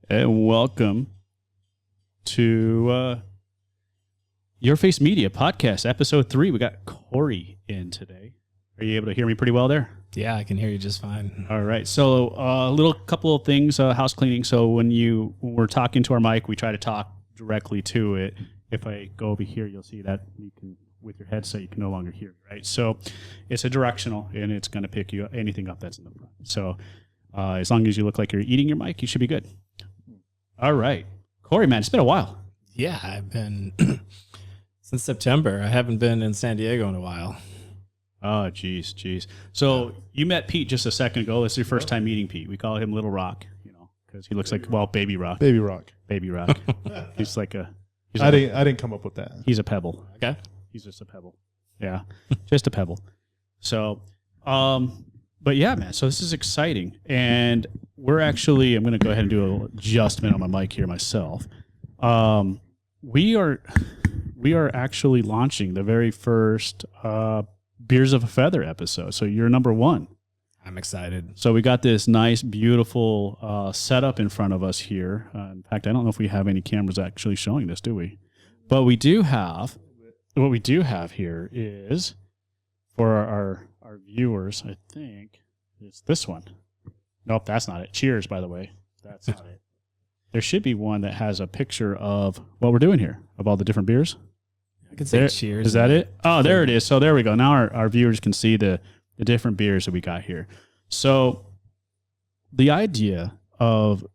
And welcome to Your Face Media Podcast, Episode 3. We got Corey in today. Are you able to hear me pretty well there? Yeah, I can hear you just fine. All right. So a little couple of things, house cleaning. So when we're talking to our mic, we try to talk directly to it. If I go over here, you'll see that you can, with your headset, you can no longer hear me, right? So it's a directional, and it's going to pick you anything up that's in the front. So as long as you look like you're eating your mic, you should be good. All right. Corey, man, it's been a while. Yeah, I've been since September. I haven't been in San Diego in a while. Oh, geez. So you met Pete just a second ago. This is your first time meeting Pete. We call him Little Rock, because he looks like, Baby Rock. Baby Rock. Baby Rock. He's like I didn't come up with that. He's a pebble. Okay. He's just a pebble. Yeah, just a pebble. So, but yeah, man. So this is exciting, and I'm going to go ahead and do an adjustment on my mic here myself. We are actually launching the very first Beers of a Feather episode. So you're number one. I'm excited. So we got this nice, beautiful setup in front of us here. In fact, I don't know if we have any cameras actually showing this, do we? But we do have. What we do have here is for our viewers, I think, it's this one. Nope, that's not it. Cheers, by the way. That's not it. There should be one that has a picture of what we're doing here, of all the different beers. I could say cheers. Is that it? Oh, there it is. So there we go. Now our viewers can see the different beers that we got here. So the idea of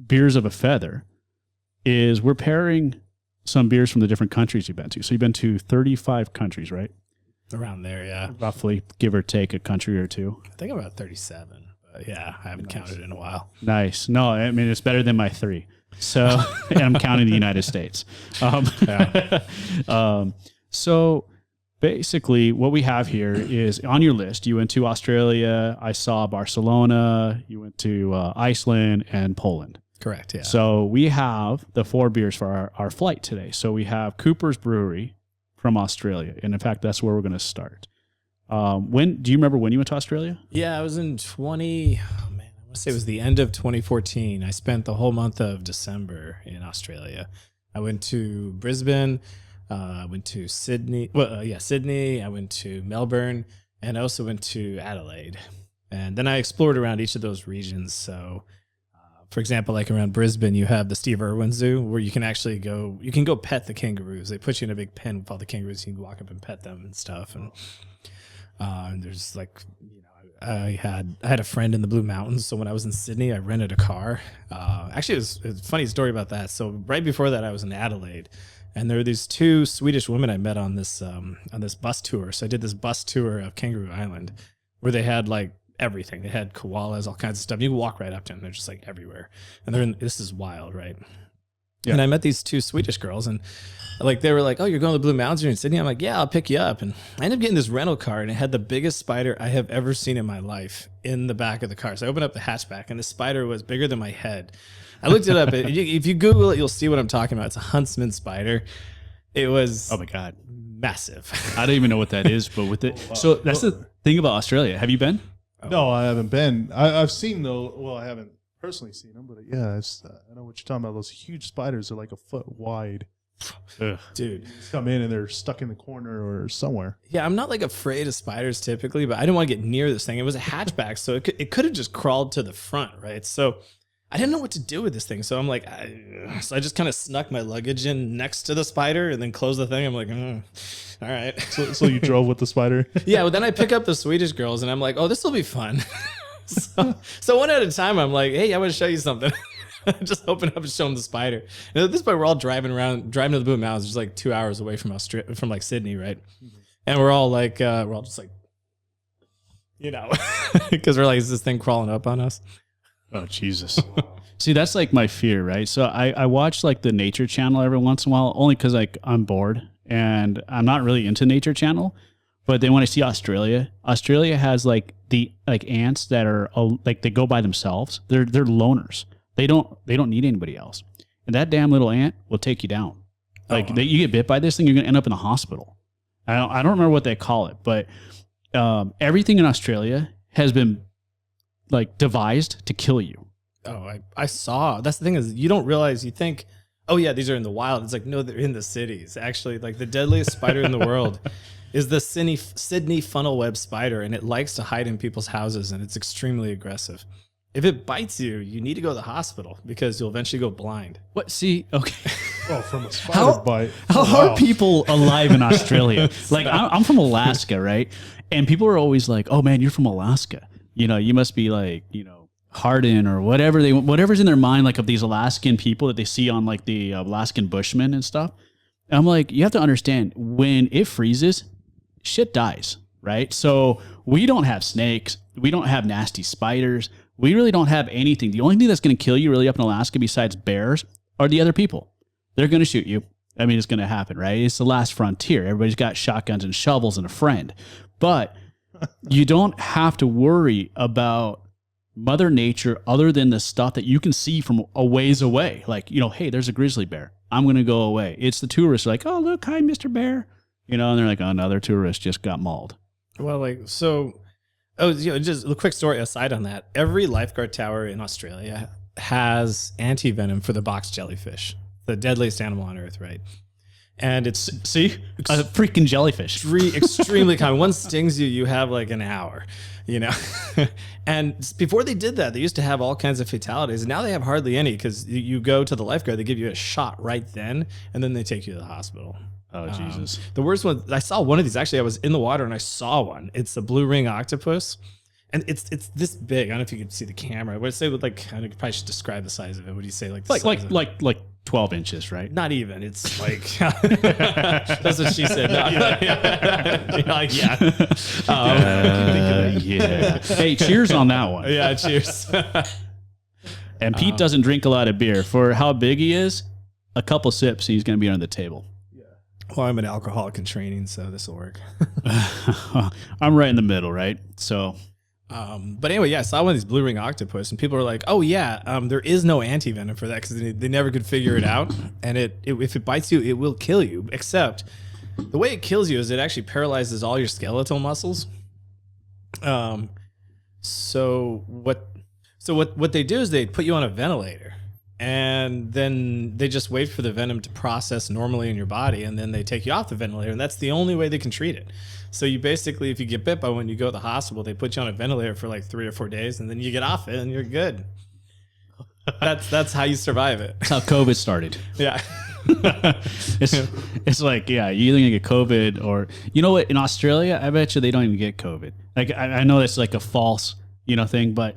Beers of a Feather is we're pairing some beers from the different countries you've been to. So you've been to 35 countries, right? Around there, yeah. Roughly, give or take a country or two. I think about 37. But yeah, I haven't counted in a while. Nice. No, I mean, it's better than my 3. So, and I'm counting the United States. So basically what we have here is on your list, you went to Australia, I saw Barcelona, you went to Iceland and Poland. Correct, yeah. So we have the 4 beers for our flight today. So we have Cooper's Brewery from Australia. And in fact, that's where we're going to start. Do you remember when you went to Australia? Yeah, I was in I want to say it was the end of 2014. I spent the whole month of December in Australia. I went to Brisbane, I went to Sydney. Sydney. I went to Melbourne, and I also went to Adelaide. And then I explored around each of those regions. So, for example, like around Brisbane, you have the Steve Irwin Zoo where you can actually go pet the kangaroos. They put you in a big pen with all the kangaroos. You can walk up and pet them and stuff. And there's I had a friend in the Blue Mountains. So when I was in Sydney, I rented a car. Actually, it's a funny story about that. So right before that, I was in Adelaide. And there were these 2 Swedish women I met on this bus tour. So I did this bus tour of Kangaroo Island where they had like everything. They had koalas, all kinds of stuff. You can walk right up to them. They're just like everywhere. And this is wild, right? Yeah. And I met these 2 Swedish girls, and like they were like, "Oh, you're going to the Blue Mountains? You're in Sydney?" I'm like, "Yeah, I'll pick you up." And I ended up getting this rental car, and it had the biggest spider I have ever seen in my life in the back of the car. So I opened up the hatchback, and the spider was bigger than my head. I looked it up. If you Google it, you'll see what I'm talking about. It's a huntsman spider. It was oh my god, massive. I don't even know what that is, but with it, so that's the thing about Australia. Have you been? No, I haven't been. I've seen I haven't personally seen them, but yeah, I know what you're talking about. Those huge spiders are like a foot wide. Ugh. Dude, come in and they're stuck in the corner or somewhere. Yeah, I'm not like afraid of spiders typically, but I didn't want to get near this thing. It was a hatchback, so it could have just crawled to the front, right? So I didn't know what to do with this thing. So I'm like, so I just kind of snuck my luggage in next to the spider and then closed the thing. I'm like, all right. So you drove with the spider? Yeah, well, then I pick up the Swedish girls and I'm like, oh, this will be fun. so one at a time, I'm like, hey, I want to show you something. Just open up and show them the spider. And at this point, we're all driving to the Blue Mountains, which is like 2 hours away from like Sydney, right? Mm-hmm. And we're all just like, because we're like, is this thing crawling up on us? Oh, Jesus. See, that's like my fear, right? So I watch like the Nature Channel every once in a while, only because like I'm bored and I'm not really into Nature Channel. But then when I see Australia has like the ants that are like they go by themselves. They're loners. They don't need anybody else. And that damn little ant will take you down. Like you get bit by this thing, you're gonna end up in the hospital. I don't remember what they call it, but everything in Australia has been like devised to kill you. Oh, I saw. That's the thing is you don't realize. You think, oh yeah, these are in the wild. It's like no, they're in the cities. Actually, like the deadliest spider in the world is the Sydney funnel web spider, and it likes to hide in people's houses, and it's extremely aggressive. If it bites you, you need to go to the hospital because you'll eventually go blind. What? See, okay. Oh, from a spider bite. How Wow. are people alive in Australia? Like, I'm from Alaska, right? And people are always like, "Oh man, you're from Alaska. You know, you must be like, you know, hardened or whatever whatever's in their mind, like of these Alaskan people that they see on like the Alaskan Bushmen and stuff." And I'm like, you have to understand when it freezes, shit dies, right? So we don't have snakes, we don't have nasty spiders. We really don't have anything. The only thing that's going to kill you really up in Alaska besides bears are the other people. They're going to shoot you. I mean, it's going to happen, right? It's the last frontier. Everybody's got shotguns and shovels and a friend. But you don't have to worry about Mother Nature other than the stuff that you can see from a ways away. Like, you know, hey, there's a grizzly bear. I'm going to go away. It's the tourists like, oh, look, hi, Mr. Bear. You know, and they're like, oh, another tourist just got mauled. Well, like, so, just a quick story aside on that. Every lifeguard tower in Australia has anti-venom for the box jellyfish, the deadliest animal on earth, right? And it's, See? A freaking jellyfish. extremely common. One stings you, you have like an hour, you know? And before they did that, they used to have all kinds of fatalities. And now they have hardly any because you go to the lifeguard, they give you a shot right then, and then they take you to the hospital. Oh, Jesus. The worst one, I saw one of these. Actually, I was in the water and I saw one. It's a blue ring octopus. And it's this big. I don't know if you can see the camera. I would say with like, I probably should describe the size of it. What do you say? Like 12 inches, right? Not even. It's like, that's what she said. No, yeah. Yeah. Hey, cheers on that one. Yeah, cheers. And Pete doesn't drink a lot of beer. For how big he is, a couple sips, he's going to be under the table. Well, I'm an alcoholic in training, so this will work. I'm right in the middle, right? So, but anyway, yeah, I saw one of these blue ring octopus, and people were like, "Oh yeah, there is no anti-venom for that because they never could figure it out. And if it bites you, it will kill you. Except the way it kills you is it actually paralyzes all your skeletal muscles. So what they do is they put you on a ventilator. And then they just wait for the venom to process normally in your body, and then they take you off the ventilator, and that's the only way they can treat it. So you basically, if you get bit by one, you go to the hospital, they put you on a ventilator for like 3 or 4 days, and then you get off it, and you're good. That's how you survive it. that's how COVID started. Yeah. It's like, yeah, you either get COVID or, you know what, in Australia, I bet you they don't even get COVID. Like, I know that's like a false, thing, but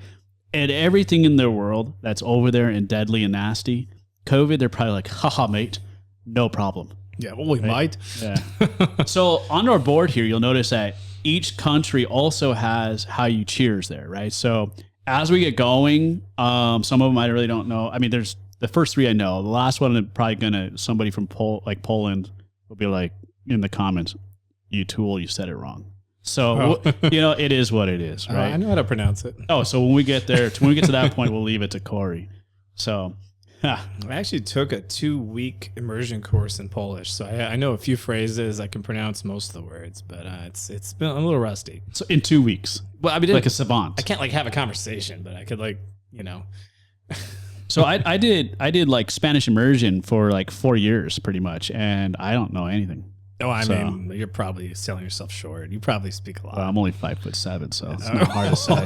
and everything in their world that's over there and deadly and nasty, COVID, they're probably like, haha, mate, no problem. Yeah, well, we might. Yeah. So on our board here, you'll notice that each country also has how you cheers there, right? So as we get going, some of them I really don't know. I mean, there's the first 3 I know. The last one, I'm probably somebody from Poland will be like in the comments, you tool, you said it wrong. So, it is what it is, right? I know how to pronounce it. Oh, so when we get there, when we get to that point, we'll leave it to Corey. So, I actually took a 2-week immersion course in Polish, so I know a few phrases. I can pronounce most of the words, but it's been a little rusty. So in 2 weeks, well, I mean, like a savant. I can't like have a conversation, but I could So I did like Spanish immersion for like 4 years, pretty much, and I don't know anything. Oh, I mean, you're probably selling yourself short. You probably speak a lot. Well, I'm only 5'7", so it's not hard to say.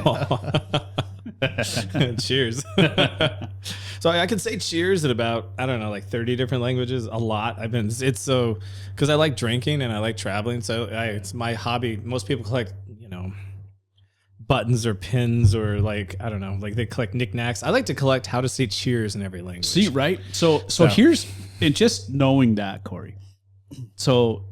Cheers. So I can say cheers in about, I don't know, like 30 different languages. A lot. It's so, because I like drinking and I like traveling. So it's my hobby. Most people collect, buttons or pins or like, I don't know, like they collect knickknacks. I like to collect how to say cheers in every language. See, right? So here's, and just knowing that, Corey. So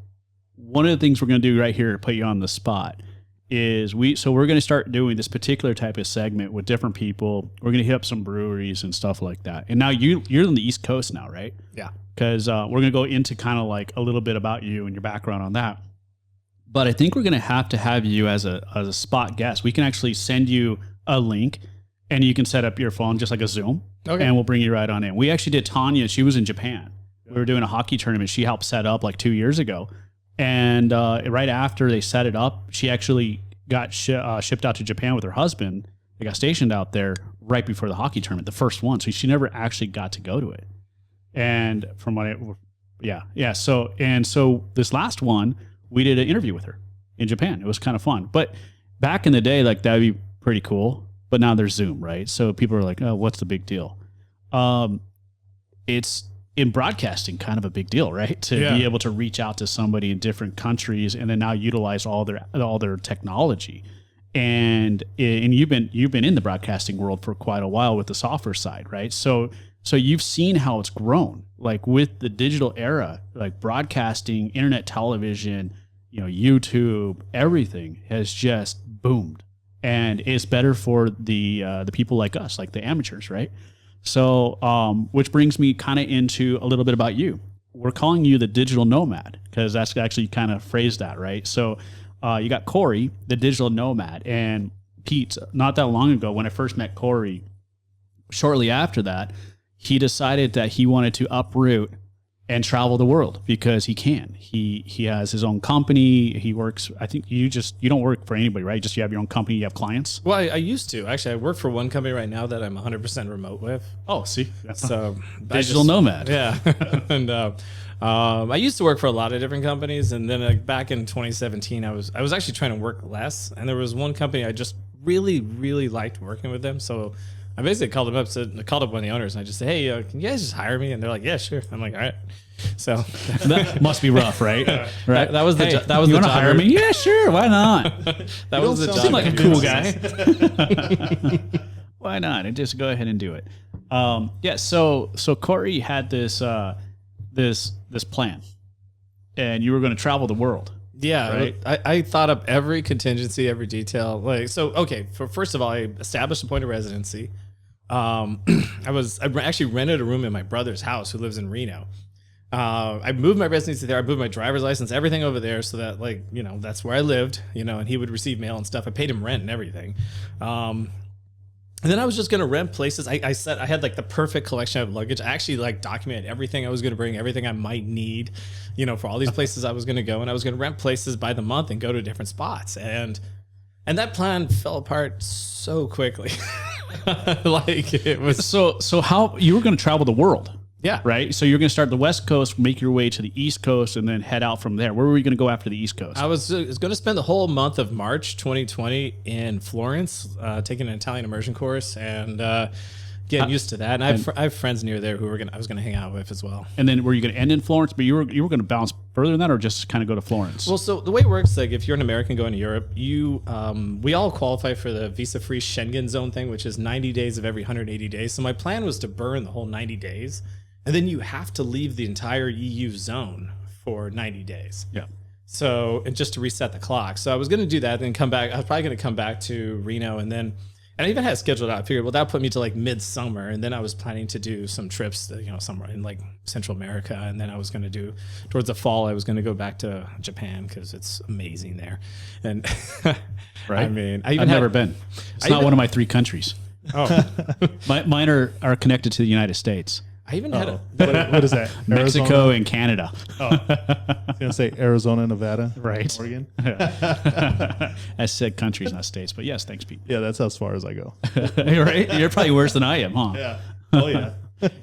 one of the things we're going to do right here to put you on the spot is we're going to start doing this particular type of segment with different people. We're going to hit up some breweries and stuff like that. And now you're on the East Coast now, right? Yeah. Because we're going to go into kind of like a little bit about you and your background on that. But I think we're going to have you as a spot guest. We can actually send you a link and you can set up your phone just like a Zoom. Okay. And we'll bring you right on in. We actually did Tanya. She was in Japan. We were doing a hockey tournament. She helped set up like 2 years ago. And right after they set it up, she actually got shipped out to Japan with her husband. They got stationed out there right before the hockey tournament, the first one. So she never actually got to go to it. And from what yeah. So this last one, we did an interview with her in Japan. It was kind of fun. But back in the day, like that'd be pretty cool. But now there's Zoom, right? So people are like, oh, what's the big deal? It's in broadcasting kind of a big deal, right? To be able to reach out to somebody in different countries and then now utilize all their technology. And you've been in the broadcasting world for quite a while with the software side, right? So you've seen how it's grown, like with the digital era, like broadcasting, internet television, YouTube, everything has just boomed. And it's better for the people like us, like the amateurs, right? So, which brings me kind of into a little bit about you. We're calling you the digital nomad because that's actually kind of phrased that, right? So, you got Corey, the digital nomad, and Pete. Not that long ago, when I first met Corey, shortly after that, he decided that he wanted to uproot and travel the world because he can. He has his own company. He works. I think you don't work for anybody, right? Just you have your own company. You have clients. Well, I used to actually. I work for one company right now that I'm 100% remote with. Oh, see, so digital nomad. Yeah, and I used to work for a lot of different companies, and then back in 2017, I was actually trying to work less, and there was one company I just really liked working with them, so. I basically called them up. I called up one of the owners and I just said, "Hey, can you guys just hire me?" And they're like, "Yeah, sure." I'm like, "All right." So that must be rough, right? Right. That was the. Hey, that was you the. want to hire me? Yeah, sure. Why not? That was the job. Seem like a cool guy. Why not? And just go ahead and do it. Yeah. So Corey had this plan, and you were going to travel the world. Yeah, right. I thought up every contingency, every detail. Okay. First of all, I established a point of residency. I actually rented a room in my brother's house, who lives in Reno. I moved my residency there. I moved my driver's license, everything over there, so that that's where I lived. And he would receive mail and stuff. I paid him rent and everything. And then I was just going to rent places. I said I had the perfect collection of luggage. I actually documented everything I was going to bring, everything I might need, for all these places I was going to go. And I was going to rent places by the month and go to different spots. And that plan fell apart so quickly. It was so how you were going to travel the world. Yeah. Right. So you're going to start the West Coast, make your way to the East Coast, and then head out from there. Where were you going to go after the East Coast? I was going to spend the whole month of March 2020 in Florence, taking an Italian immersion course and getting used to that. And I have friends near there who I was going to hang out with as well. And then were you going to end in Florence? But you were going to bounce further than that, or just kind of go to Florence? Well, so the way it works, if you're an American going to Europe, we all qualify for the visa-free Schengen zone thing, which is 90 days of every 180 days. So my plan was to burn the whole 90 days. And then you have to leave the entire EU zone for 90 days. Yeah. So, and just to reset the clock. So I was going to do that, then come back. I was probably going to come back to Reno, and I even had it scheduled out. I figured, well, that put me to midsummer, and then I was planning to do some trips, somewhere in Central America, and then I was going to do towards the fall. I was going to go back to Japan because it's amazing there. And right. I mean, I've never been. It's not one of my 3 countries. Oh, mine are connected to the United States. I even had what is that? Mexico Arizona? and Canada. I was going to say Arizona, Nevada, right? Oregon. I said countries, not states, but yes, thanks, Pete. Yeah, that's as far as I go. Right? You're probably worse than I am, huh? Yeah. Oh yeah.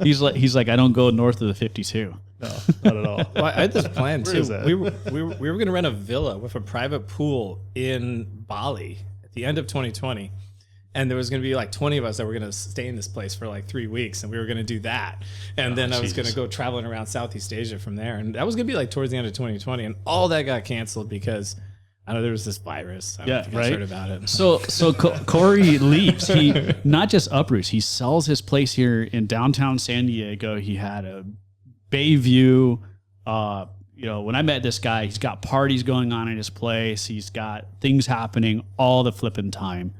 He's like I don't go north of the 52. No, not at all. Well, I had this plan Where too. is that? We were going to rent a villa with a private pool in Bali at the end of 2020. And there was going to be 20 of us that were going to stay in this place for 3 weeks, and we were going to do that. And then I was going to go traveling around Southeast Asia from there. And that was going to be towards the end of 2020. And all that got canceled because I know there was this virus. I don't know if you guys heard about it. So Corey leaves. He not just uproots, he sells his place here in downtown San Diego. He had a bay view. When I met this guy, he's got parties going on in his place. He's got things happening all the flipping time.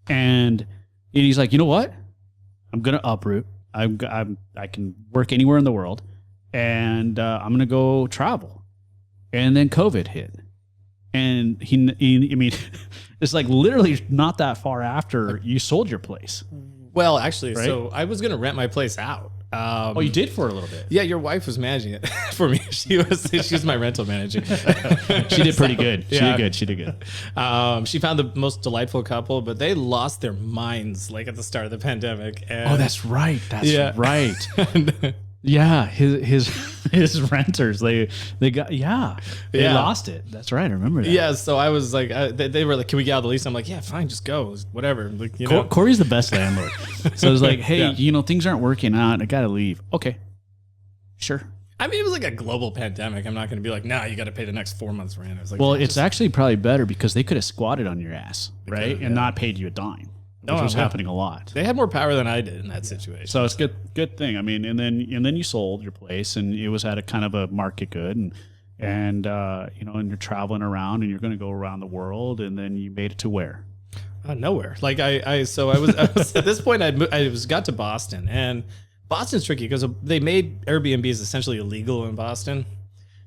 And he's like, you know what? I'm going to uproot. I can work anywhere in the world, and I'm going to go travel. And then COVID hit. And I mean, it's literally not that far after you sold your place. Well, actually, right? So I was going to rent my place out. You did for a little bit. Yeah, your wife was managing it for me. She was my rental manager. She did pretty good. Yeah. She did good. She found the most delightful couple, but they lost their minds like at the start of the pandemic. And Oh, that's right. That's Yeah. right. Yeah, his renters they got they Yeah. lost it. That's right. I remember that. yeah, so I was like, they were like, "Can we get out of the lease?" I'm like, "Yeah, fine, just go, whatever." Like, you know, Corey's the best landlord. So it was like, hey, Yeah. things aren't working out. I gotta leave. Okay, sure. I mean, it was like a global pandemic. I'm not going to be like, "Nah, you got to pay the next 4 months rent." I was like, Well, "Yeah, it's actually probably better because they could have squatted on your ass, right, could've, and not paid you a dime, which No, was yeah. happening a lot. they had more power than I did in that situation." So it's good thing. I mean, and then you sold your place, and it was at a kind of a market good, and and you're traveling around, and you're going to go around the world, and then you made it to where? Nowhere. Like I was at this point got to Boston, and Boston's tricky because they made Airbnbs essentially illegal in Boston.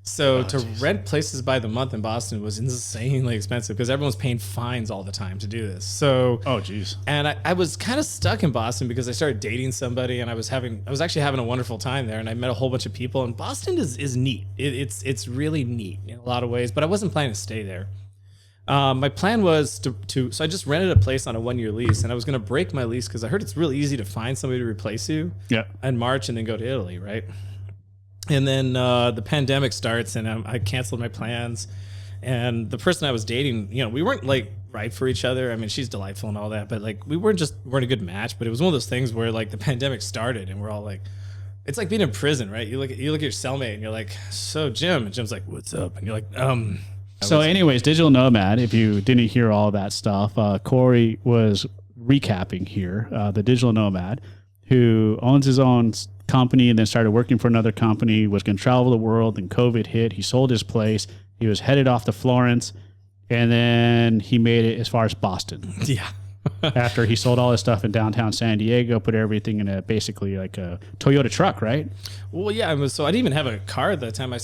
So rent places by the month in Boston was insanely expensive because everyone's paying fines all the time to do this. So Oh, geez. and I was kind of stuck in Boston because I started dating somebody, and I was actually having a wonderful time there, and I met a whole bunch of people. And Boston is neat. It's really neat in a lot of ways, but I wasn't planning to stay there. My plan was so I just rented a place on a 1-year lease, and I was going to break my lease because I heard it's really easy to find somebody to replace you Yeah. in March and then go to Italy, right? And then the pandemic starts, and I canceled my plans. And the person I was dating, we weren't like right for each other. I mean, she's delightful and all that, but like we weren't a good match. But it was one of those things where like the pandemic started, and we're all like, it's like being in prison, right? You look at your cellmate, and you're like, "So Jim," and Jim's like, "What's up?" And you're like, So, anyways, Digital Nomad, if you didn't hear all that stuff, Corey was recapping here, the Digital Nomad, who owns his own company and then started working for another company, was going to travel the world, and COVID hit. He sold his place. He was headed off to Florence, and then he made it as far as Boston. Yeah. After he sold all his stuff in downtown San Diego, put everything in basically like a Toyota truck, right? Well, yeah. So I didn't even have a car at that time. I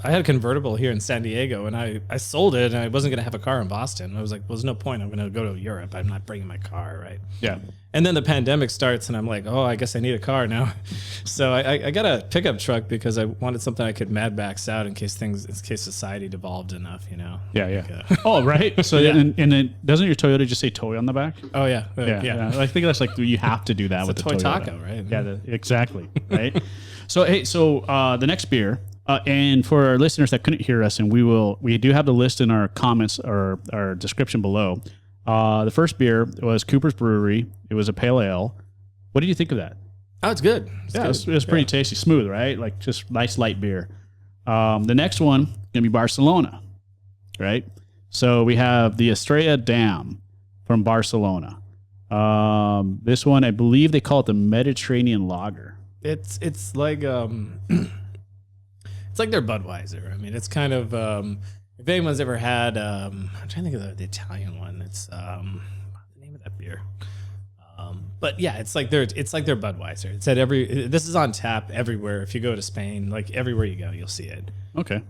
had a convertible here in San Diego, and I sold it, and I wasn't going to have a car in Boston. I was like, well, there's no point. I'm going to go to Europe. I'm not bringing my car, right? Yeah. And then the pandemic starts, and I'm like, oh, I guess I need a car now. So I got a pickup truck because I wanted something I could Mad Max out in case society devolved enough, Yeah. Like, Oh, right. So, Yeah. and then doesn't your Toyota just say toy on the back? oh yeah, Yeah. I think that's like you have to do that with It's the a toy Toyota. taco, right? Yeah, exactly. Right. So the next beer, and for our listeners that couldn't hear us, and we do have the list in our comments or our description below. The first beer was Cooper's Brewery. It was a pale ale. What did you think of that? Oh, it's good. It was pretty tasty, smooth, right? Like just nice light beer. The next one gonna be Barcelona, right? So we have the Estrella Damm from Barcelona. This one, I believe they call it the Mediterranean Lager. It's like it's like their Budweiser. I mean, it's kind of if anyone's ever had I'm trying to think of the Italian one. It's the name of that beer. But yeah, it's like their Budweiser. It's at this is on tap everywhere. If you go to Spain, like everywhere you go, you'll see it. Okay.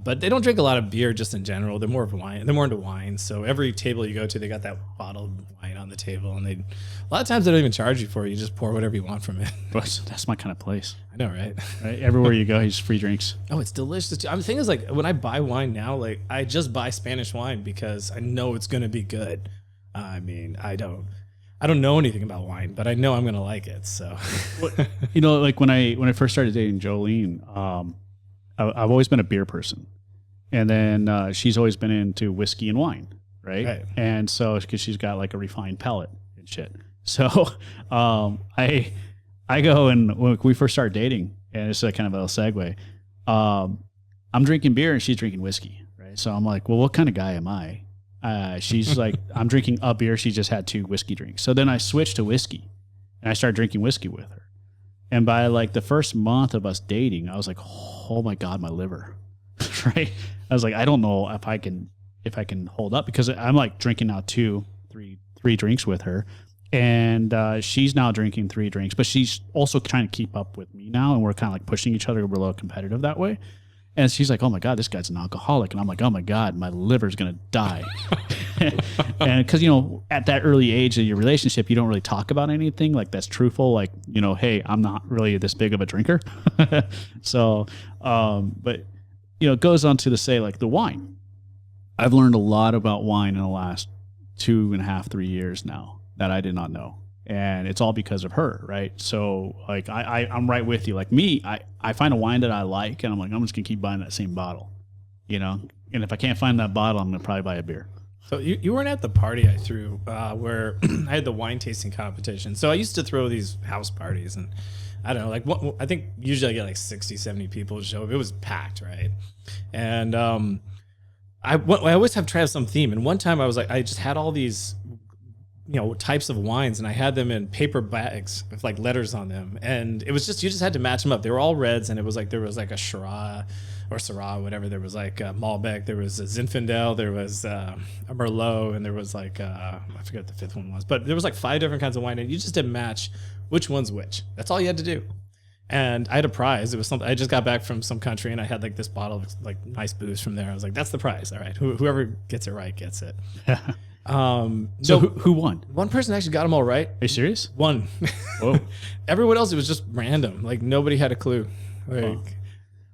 But they don't drink a lot of beer just in general. They're more of wine. They're more into wine. So every table you go to, they got that bottled wine on the table, and a lot of times they don't even charge you for it. You just pour whatever you want from it. That's my kind of place. I know, right? Right? Everywhere you go, he's free drinks. Oh, it's delicious too. I mean, the thing is, like, when I buy wine now, like, I just buy Spanish wine because I know it's gonna be good. I mean, I don't know anything about wine, but I know I'm gonna like it. So, Like when I first started dating Jolene, I've always been a beer person, and then she's always been into whiskey and wine, right? And so because she's got like a refined palate and shit. So I go, and when we first started dating, and it's like kind of a segue. I'm drinking beer and she's drinking whiskey, right? So I'm like, well, what kind of guy am I? She's like, I'm drinking a beer. She just had 2 whiskey drinks. So then I switched to whiskey, and I started drinking whiskey with her. And by like the first month of us dating, I was like, oh my God, my liver, right? I was like, I don't know if I can hold up, because I'm like drinking now 3 drinks with her. And she's now drinking 3 drinks, but she's also trying to keep up with me now. And we're kind of like pushing each other. We're a little competitive that way. And she's like, oh my God, this guy's an alcoholic. And I'm like, oh my God, my liver's going to die. And because, at that early age of your relationship, you don't really talk about anything like that's truthful. Like, hey, I'm not really this big of a drinker. So, but, it goes on to say like the wine. I've learned a lot about wine in the last 2.5, 3 years now that I did not know. And it's all because of her, right? So like I'm right with you. Like me, I find a wine that I like and I'm like, I'm just gonna keep buying that same bottle, And if I can't find that bottle, I'm gonna probably buy a beer. So you weren't at the party I threw where I had the wine tasting competition. So I used to throw these house parties and I don't know, I think usually I get like 60, 70 people to show up. It was packed, right? And I always have tried to have some theme. And one time I just had all these types of wines, and I had them in paper bags with like letters on them, and it was you just had to match them up. They were all reds, and it was like there was like a Shiraz or Syrah, whatever. There was like a Malbec, there was a Zinfandel, there was a Merlot, and there was like I forget what the fifth one was, but there was like 5 different kinds of wine, and you just didn't match which one's which. That's all you had to do. And I had a prize. It was something I just got back from some country, and I had like this bottle of like nice booze from there. I was like, that's the prize. All right, whoever gets it right gets it. So who won? One person actually got them all right. Are you serious? One. Whoa. Everyone else, it was just random. Like nobody had a clue. Like,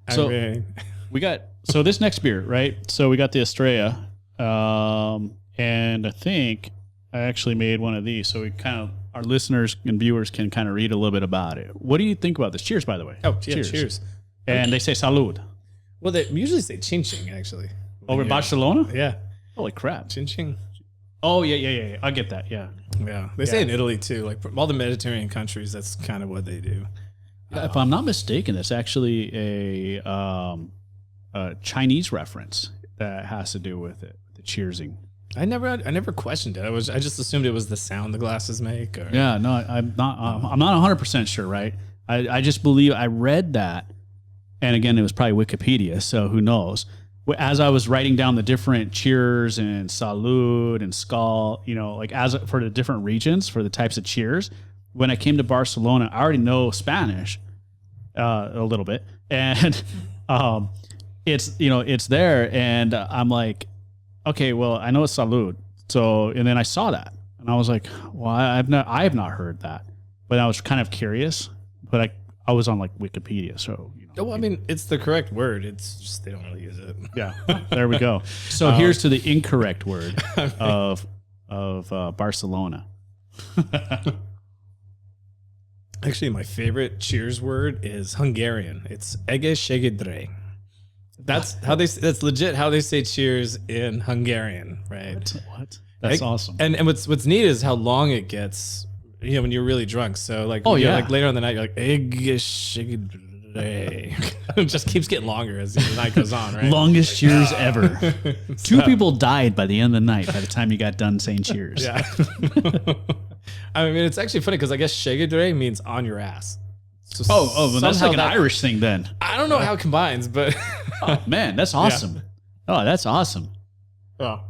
so we got this next beer, right? So we got the Estrella, and I think I actually made one of these. So we our listeners and viewers can kind of read a little bit about it. What do you think about this? Cheers, by the way. Oh, yeah, cheers. And they say salud. Well, they usually say chin ching actually. Over in Barcelona? Yeah. Holy crap. Chin ching. Oh, yeah. I get that, yeah. Yeah. They say in Italy, too. Like all the Mediterranean countries, that's kind of what they do. If I'm not mistaken, it's actually a Chinese reference that has to do with it, the cheersing. I never questioned it. I just assumed it was the sound the glasses make. Or... Yeah, no, I'm not 100% sure, right? I just believe I read that, and again, it was probably Wikipedia, so who knows? As I was writing down the different cheers and salud and skull, like for the different regions for the types of cheers, when I came to Barcelona, I already know Spanish a little bit, and it's there, and I'm like, okay, well, I know it's salud, so and then I saw that, and I was like, well, I have not heard that, but I was kind of curious, but I was on like Wikipedia, so. Well, I mean, it's the correct word. It's just they don't really use it. Yeah, there we go. So here's to the incorrect word of Barcelona. Actually, my favorite cheers word is Hungarian. It's egészségedre. That's how that's legit how they say cheers in Hungarian, right? What? That's awesome. And what's neat is how long it gets. When you're really drunk. So like, like later on the night, you're like egészségedre. It just keeps getting longer as the night goes on, right? Longest cheers ever. Two people died by the end of the night by the time you got done saying cheers. Yeah. I mean, it's actually funny because I guess shegedre means on your ass. So well, that's like an Irish thing then. I don't know how it combines, but... Oh, man, that's awesome. Yeah. Oh, that's awesome. Oh.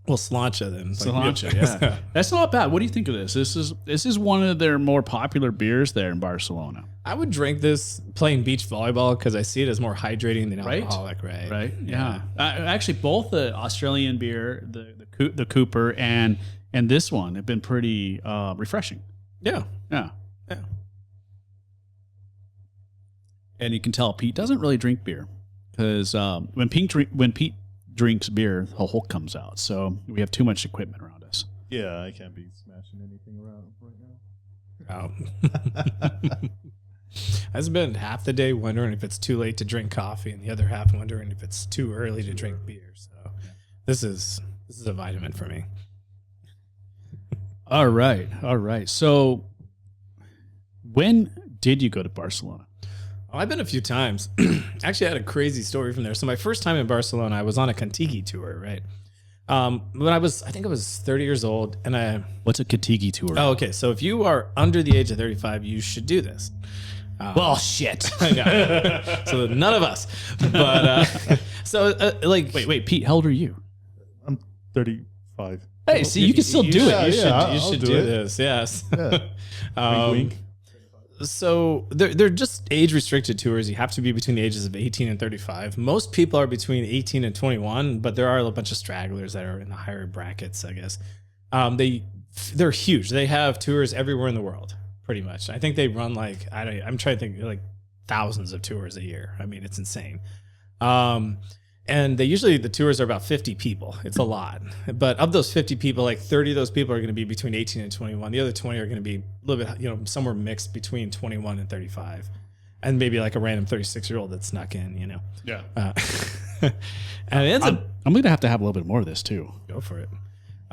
Well, slancha then. Slancha, yeah. That's not bad. What do you think of this? This is one of their more popular beers there in Barcelona. I would drink this playing beach volleyball because I see it as more hydrating than alcoholic, right? Right. Yeah. Actually, both the Australian beer, the Cooper, and this one have been pretty refreshing. Yeah. Yeah. Yeah. And you can tell Pete doesn't really drink beer because when Pete drinks beer, the Hulk comes out. So we have too much equipment around us. Yeah, I can't be smashing anything around right now. Oh. I spend half the day wondering if it's too late to drink coffee, and the other half wondering if it's too early to drink beer. So this is a vitamin for me. All right. So when did you go to Barcelona? Oh, I've been a few times. Actually, I had a crazy story from there. So my first time in Barcelona, I was on a Contiki tour, right? When I think I was 30 years old, and what's a Contiki tour? Oh, okay. So if you are under the age of 35, you should do this. Well, shit. I know. So none of us. But wait, Pete, how old are you? I'm 35. Hey, see, you can still do it. You should do this. Yes. Yeah. Wink, wink. So they're just age restricted tours. You have to be between the ages of 18 and 35. Most people are between 18 and 21, but there are a bunch of stragglers that are in the higher brackets, I guess. They're huge. They have tours everywhere in the world, pretty much. I think they run like, I'm trying to think, like thousands of tours a year. I mean, it's insane. And the tours are about 50 people. It's a lot. But of those 50 people, like 30 of those people are going to be between 18 and 21. The other 20 are going to be a little bit, somewhere mixed between 21 and 35. And maybe like a random 36-year-old that snuck in, Yeah. And it ends up, I'm going to have a little bit more of this too. go for it.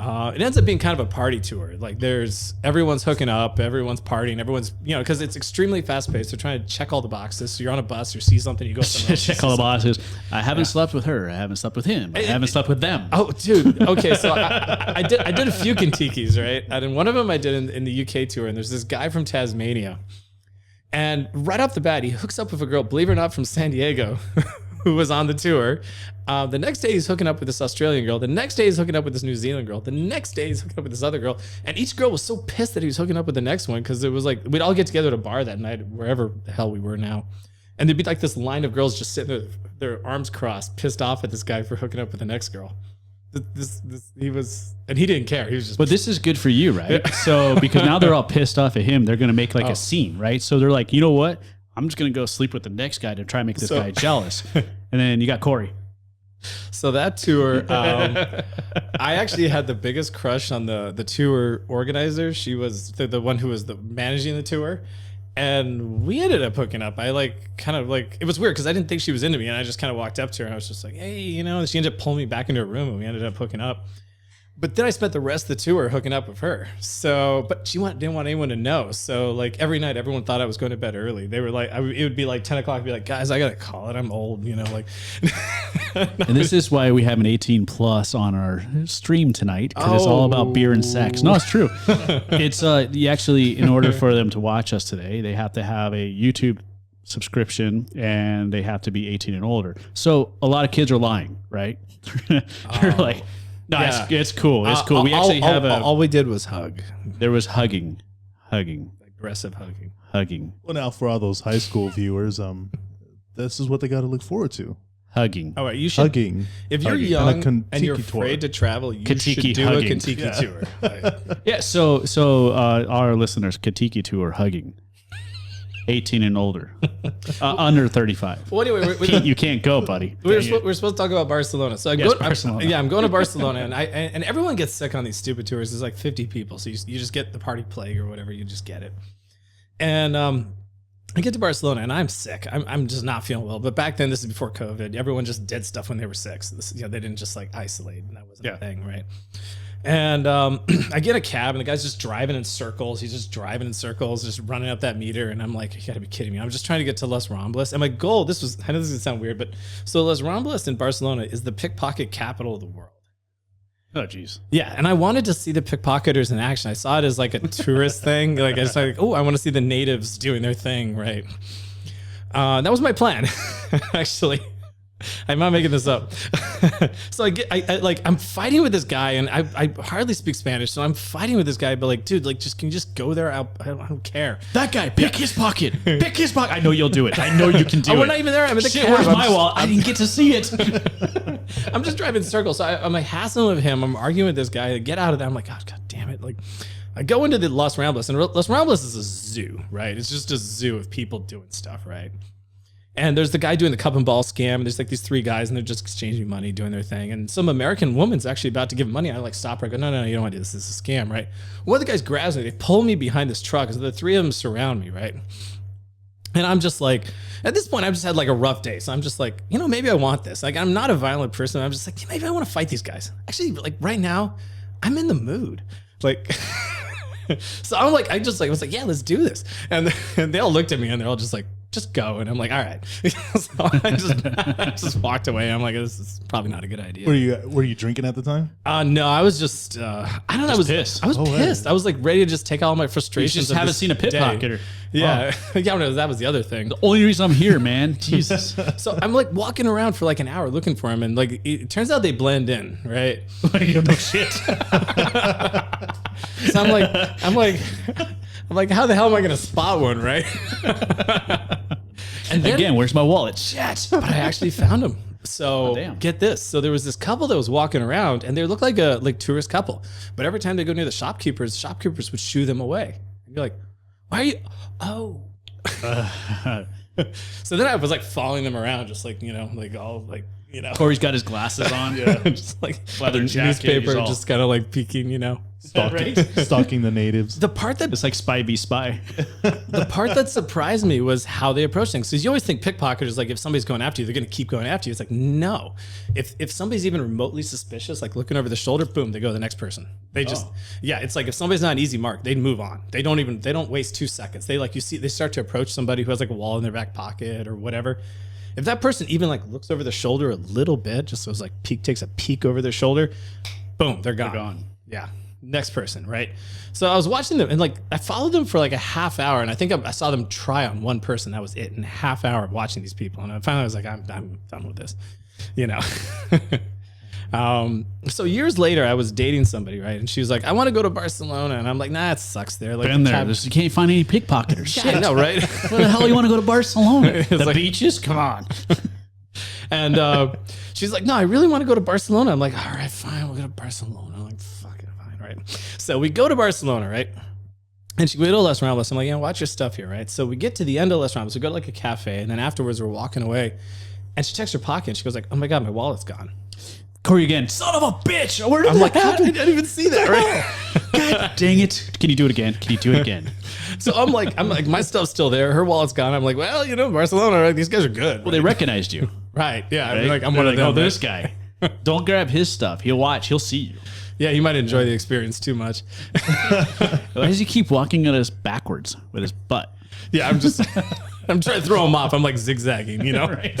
It ends up being kind of a party tour. Like everyone's hooking up, everyone's partying, everyone's, because it's extremely fast paced. They're trying to check all the boxes. So you're on a bus, you see something, you go somewhere else. Check all the boxes. I haven't slept with her. I haven't slept with him. I haven't slept with them. Oh, dude. Okay, so I did a few Kentuckys, right? And one of them I did in the UK tour. And there's this guy from Tasmania, and right off the bat, he hooks up with a girl, believe it or not, from San Diego, who was on the tour. The next day he's hooking up with this Australian girl. The next day he's hooking up with this New Zealand girl. The next day he's hooking up with this other girl. And each girl was so pissed that he was hooking up with the next one, because it was like we'd all get together at a bar that night, wherever the hell we were now. And there'd be like this line of girls just sitting there, their arms crossed, pissed off at this guy for hooking up with the next girl. He didn't care. He was just. But this is good for you, right? So because now they're all pissed off at him, they're going to make like a scene, right? So they're like, you know what? I'm just going to go sleep with the next guy to try and make this guy jealous. And then you got Corey. So that tour, I actually had the biggest crush on the tour organizer. She was the one who was managing the tour. And we ended up hooking up. It was weird because I didn't think she was into me. And I just kind of walked up to her and I was just like, hey, and she ended up pulling me back into her room and we ended up hooking up. But then I spent the rest of the tour hooking up with her. So, but she didn't want anyone to know. So like every night, everyone thought I was going to bed early. They were like, it would be like 10 o'clock. I'd be like, guys, I got to call it. I'm old, like. And this is why we have an 18 plus on our stream tonight, because it's all about beer and sex. No, it's true. It's you actually, in order for them to watch us today, they have to have a YouTube subscription and they have to be 18 and older. So a lot of kids are lying, right? They're like, no, yeah. It's cool. It's cool. We actually have all we did was hug. There was hugging, aggressive hugging. Well, now for all those high school viewers, this is what they got to look forward to. Hugging. All right, you should. Hugging. If you're young and you're afraid to travel, you should do a Kentucky tour. Yeah. So our listeners, Kentucky tour, hugging. 18 and older, under 35. Well, anyway, you can't go, buddy. We're supposed to talk about Barcelona. So Barcelona. I'm going to Barcelona, and everyone gets sick on these stupid tours. There's like 50 people, so you just get the party plague or whatever. You just get it. And I get to Barcelona, and I'm sick. I'm just not feeling well. But back then, this is before COVID. Everyone just did stuff when they were sick. So they didn't just like isolate, and that wasn't a thing, right? And I get a cab, and the guy's just driving in circles. He's just driving in circles, just running up that meter. And I'm like, you got to be kidding me. I'm just trying to get to Las Ramblas. And my goal, I know this is going to sound weird, but so Las Ramblas in Barcelona is the pickpocket capital of the world. Oh, geez. Yeah, and I wanted to see the pickpocketers in action. I saw it as like a tourist thing. Like I was like, oh, I want to see the natives doing their thing, right? That was my plan, actually. I'm not making this up. So I'm fighting with this guy, and I hardly speak Spanish, so I'm fighting with this guy. But like, dude, can you just go there? I don't care. That guy, pick his pocket. Pick his pocket. I know you'll do it. I know you can do it. We're not even there. I'm in the cab. Where's my wallet? I didn't get to see it. I'm just driving in circles. So I'm like hassling with him. I'm arguing with this guy. Get out of there. I'm like, God damn it! Like, I go into the Las Ramblas, and Las Ramblas is a zoo, right? It's just a zoo of people doing stuff, right? And there's the guy doing the cup and ball scam. There's like these three guys, and they're just exchanging money, doing their thing. And some American woman's actually about to give money. I like stop her. I go, no, you don't want to do this. This is a scam, right? One of the guys grabs me. They pull me behind this truck. So the three of them surround me, right? And I'm just like, at this point, I've just had like a rough day. So I'm just like, maybe I want this. Like, I'm not a violent person. I'm just like, maybe I want to fight these guys. Actually, like right now, I'm in the mood. Like, so I'm like, I was like, yeah, let's do this. And they all looked at me and they're all just like, just go. And I'm like, all right. So I just walked away. I'm like, this is probably not a good idea. Were you drinking at the time? No, I was just, I don't know. I was pissed. I was pissed. I was like ready to just take all my frustrations. You just haven't seen a pickpocketer. Yeah. Oh. Yeah, no, that was the other thing. The only reason I'm here, man. Jesus. So I'm like walking around for like an hour looking for him. And like, it turns out they blend in, right? You don't know shit. So I'm like, I'm like, how the hell am I going to spot one, right? And then, Again, where's my wallet? Shit. but I actually found them. So damn. get this. So there was this couple that was walking around, and they looked like a tourist couple. But every time they go near the shopkeepers would shoo them away. And you're like, why are you? Oh. So then I was like following them around, just like, like all like, Corey's got his glasses on. just like Leather jacket, newspaper, he's all- just kind of like peeking, Stalking the natives. The part that It's like spy v spy. The part that surprised me was how they approach things. Because you always think pickpocketers, like if somebody's going after you, they're going to keep going after you. It's like, no. If somebody's even remotely suspicious, like looking over the shoulder, boom, they go to the next person. They just, it's like if somebody's not an easy mark, they move on. They don't waste 2 seconds. They they start to approach somebody who has like a wall in their back pocket or whatever. If that person even like looks over their shoulder a little bit, just so it's like takes a peek over their shoulder, boom, they're gone. They're gone. Yeah. Next person, right? So I was watching them and like I followed them for like a half hour, and I think I saw them try on one person. That was it in a half hour of watching these people. And I finally was like, I'm done with this, So years later, I was dating somebody, right? And she was like, I want to go to Barcelona. And I'm like, nah, it sucks there. Like, Been there. You can't find any pickpocketers. Yeah, I know, right? Where the hell you want to go to Barcelona? The like- beaches? Come on. And she's like, no, I really want to go to Barcelona. I'm like, all right, fine, we'll go to Barcelona. I'm like, fuck it, fine, right? So we go to Barcelona, right? And she, we go to Les Ramblas. I'm like, watch your stuff here, right? So we get to the end of Les Ramblas. We go to like a cafe, and then afterwards we're walking away. And she checks her pocket, and she goes like, oh my God, my wallet's gone. Corey again. Son of a bitch. Where did I'm that like, happen? I didn't even see that, right? God dang it. Can you do it again? Can you do it again? So I'm like, my stuff's still there. Her wallet's gone. I'm like, well, Barcelona, right? These guys are good. Well, they recognized you. Right. Yeah. Right? I'm like, I'm They're one of like, them. oh, this guy. Don't grab his stuff. He'll watch. He'll see you. Yeah, you might enjoy the experience too much. Why does he keep walking at us backwards with his butt? Yeah, I'm trying to throw him off. I'm like zigzagging, Right.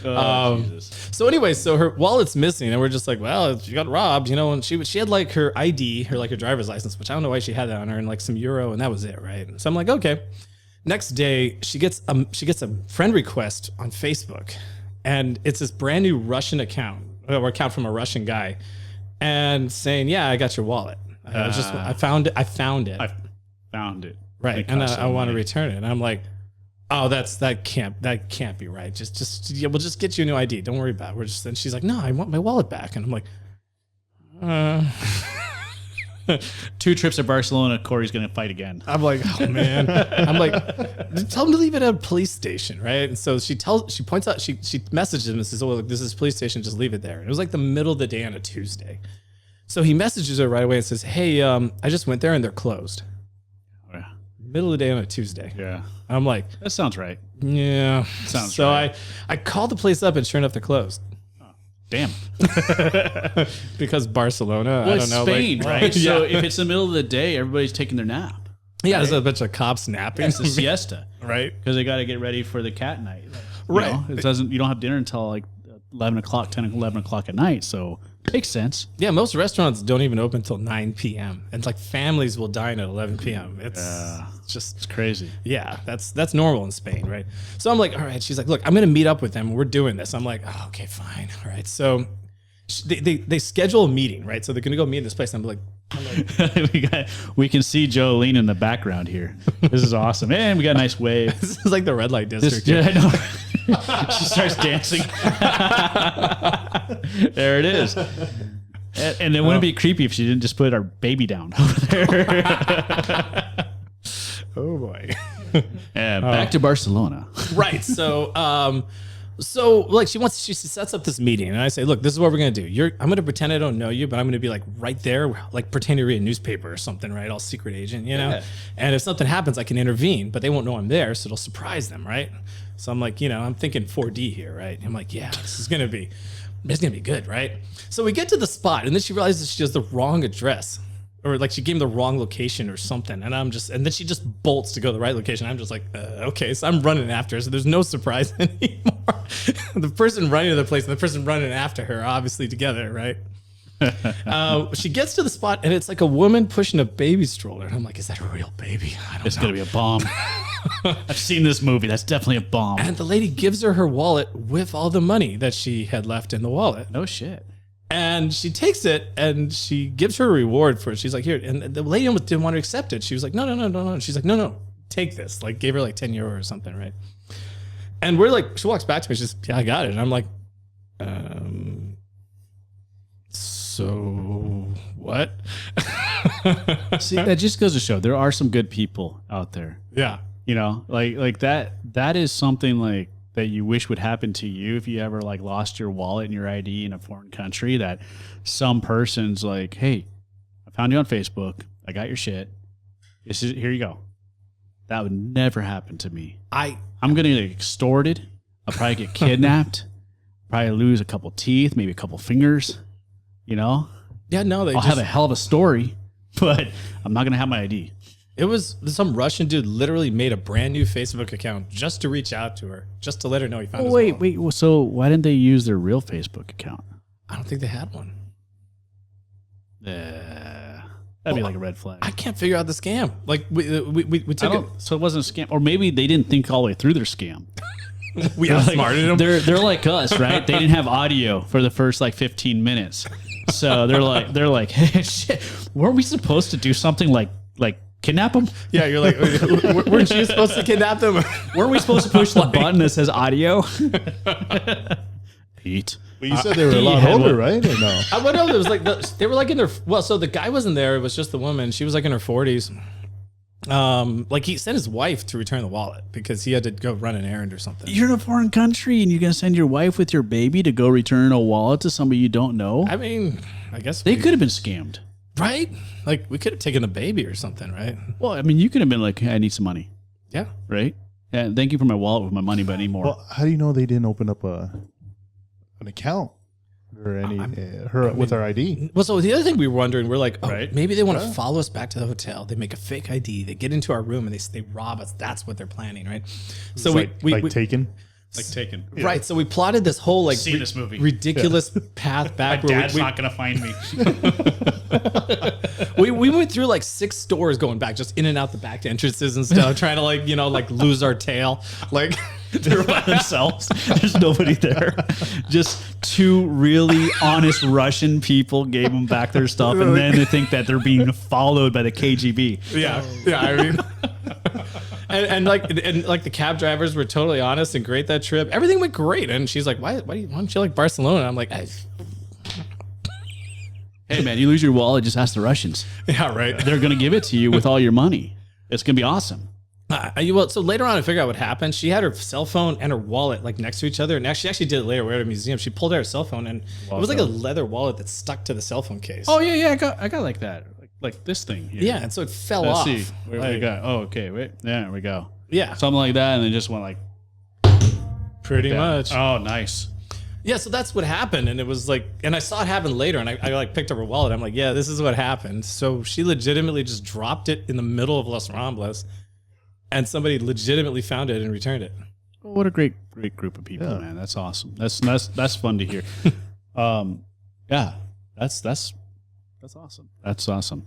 Jesus. So anyway, so her wallet's missing, and we're just like, well, she got robbed, and she had like her ID, her driver's license, which I don't know why she had that on her, and like some euro, and that was it, right? So I'm like, okay. Next day, she gets a friend request on Facebook, and it's this brand new Russian account or account from a Russian guy, and saying, yeah, I got your wallet. I found it. I found it. Right, and I want to return it. And I'm like, oh, that can't be right. We'll just get you a new ID. Don't worry about it. And she's like, no, I want my wallet back. And I'm like, 2 trips to Barcelona, Corey's going to fight again. I'm like, oh man. I'm like, tell him to leave it at a police station, right? And so she points out, she messages him and says, oh, look, this is a police station, just leave it there. And it was like the middle of the day on a Tuesday. So he messages her right away and says, hey, I just went there and they're closed. Yeah. Middle of the day on a Tuesday. Yeah. I'm like, That sounds right. yeah. Sounds so right. I called the place up, and sure enough, they're closed. Damn. Because Barcelona, Well, I it's don't know. Spain, like, right? Yeah. So if it's the middle of the day, everybody's taking their nap. Yeah, there's a bunch of cops napping. It's a siesta. Right. Because they got to get ready for the cat night. Right. You don't have dinner until like 11 o'clock, 11 o'clock at night. So makes sense. Yeah, most restaurants don't even open until 9 p.m. And like families will dine at 11 p.m. It's just Crazy. yeah, that's normal in Spain, right? So I'm like, all right. She's like, look, I'm gonna meet up with them. We're doing this. I'm like, oh, okay, fine, all right. So they schedule a meeting, right? So they're gonna go meet in this place. I'm like, we can see Jolene in the background here. This is awesome. And we got a nice wave. this is like the red light district. Yeah, I know. She starts dancing. There it is. And it wouldn't be creepy if she didn't just put our baby down over there. Oh boy. Yeah, back to Barcelona. Right. So like she sets up this meeting, and I say, look, this is what we're gonna do. I'm gonna pretend I don't know you, but I'm gonna be like right there, like pretend to read a newspaper or something, right? All secret agent, Yeah. And if something happens, I can intervene, but they won't know I'm there, so it'll surprise them, right? So I'm like, I'm thinking 4D here, right? I'm like, yeah, it's gonna be good, right? So we get to the spot, and then she realizes she has the wrong address. Or like she gave him the wrong location or something. And then she just bolts to go to the right location. I'm just like, okay. So I'm running after her. So there's no surprise anymore. The person running to the place and the person running after her are obviously together, right? She gets to the spot, and it's like a woman pushing a baby stroller. And I'm like, is that a real baby? I don't It's know. going to be a bomb. I've seen this movie. That's definitely a bomb. And the lady gives her wallet with all the money that she had left in the wallet. No shit. And she takes it and she gives her a reward for it. She's like, here. And the lady almost didn't want to accept it. She was like, no. She's like, no, take this. Like, gave her like 10 euro or something, right? And we're like, she walks back to me. She's yeah, I got it. And I'm like, so what? See, that just goes to show there are some good people out there. Yeah. You know, like that is something like that you wish would happen to you if you ever like lost your wallet and your ID in a foreign country, that some person's like, hey, I found you on Facebook. I got your shit. Here you go. That would never happen to me. I'm going to get extorted. I'll probably get kidnapped. Probably lose a couple teeth, maybe a couple fingers, you know? Yeah, no, I'll have a hell of a story, but I'm not going to have my ID. It was some Russian dude literally made a brand new Facebook account just to reach out to her, just to let her know he found his wallet. Wait. So why didn't they use their real Facebook account? I don't think they had one. That'd be like a red flag. I can't figure out the scam. Like we took it. So it wasn't a scam, or maybe they didn't think all the way through their scam. We outsmarted them. They're like us, right? They didn't have audio for the first like 15 minutes, so they're like, hey, shit, weren't we supposed to do something like kidnap them? Yeah, you're like, weren't you supposed to kidnap them? Weren't we supposed to push the button that says audio? Pete. But you said they were a lot older, right? Or no? I wonder. It was like they were like in their so the guy wasn't there. It was just the woman. She was like in her 40s. Like he sent his wife to return the wallet because he had to go run an errand or something. You're in a foreign country and you're gonna send your wife with your baby to go return a wallet to somebody you don't know? I mean, I guess they could have been scammed, right? Like we could have taken a baby or something, right? Well, I mean, you could have been like, hey, I need some money. Yeah. Right. Yeah. Thank you for my wallet with my money, but anymore. Well, how do you know they didn't open up an account or with our ID? Well, so the other thing we were wondering, we're like, Right. maybe they want to follow us back to the hotel. They make a fake ID. They get into our room and they rob us. That's what they're planning, right? So we Taken. Like taken. Right. So we plotted this whole like Seen this movie. ridiculous path back. My dad's not gonna find me. We went through like 6 stores going back, just in and out the back entrances and stuff, trying to like lose our tail. Like They're by themselves. There's nobody there. Just 2 really honest Russian people gave them back their stuff, and then they think that they're being followed by the KGB. Yeah. I mean, and the cab drivers were totally honest and great that trip. Everything went great, and she's like, why don't you like Barcelona? I'm like, Hey man, you lose your wallet, just ask the Russians. yeah, right. They're gonna give it to you with all your money. It's gonna be awesome. Well, so later on, I figured out what happened. She had her cell phone and her wallet like next to each other, and she actually did it later. We were at a museum. She pulled out her cell phone, and it was like a leather wallet that stuck to the cell phone case. Oh yeah, I got like that, like this thing here. Yeah, and so it fell Let's off. see where we got. Oh, okay, wait, there we go. Yeah, Something like that, and then just went like pretty much. Oh, nice. Yeah, so that's what happened, and it was like, and I saw it happen later, and I like picked up her wallet. I'm like, yeah, this is what happened. So she legitimately just dropped it in the middle of Las Ramblas, and somebody legitimately found it and returned it. Well, what a great group of people, man. That's awesome. That's fun to hear. Yeah, that's awesome. That's awesome.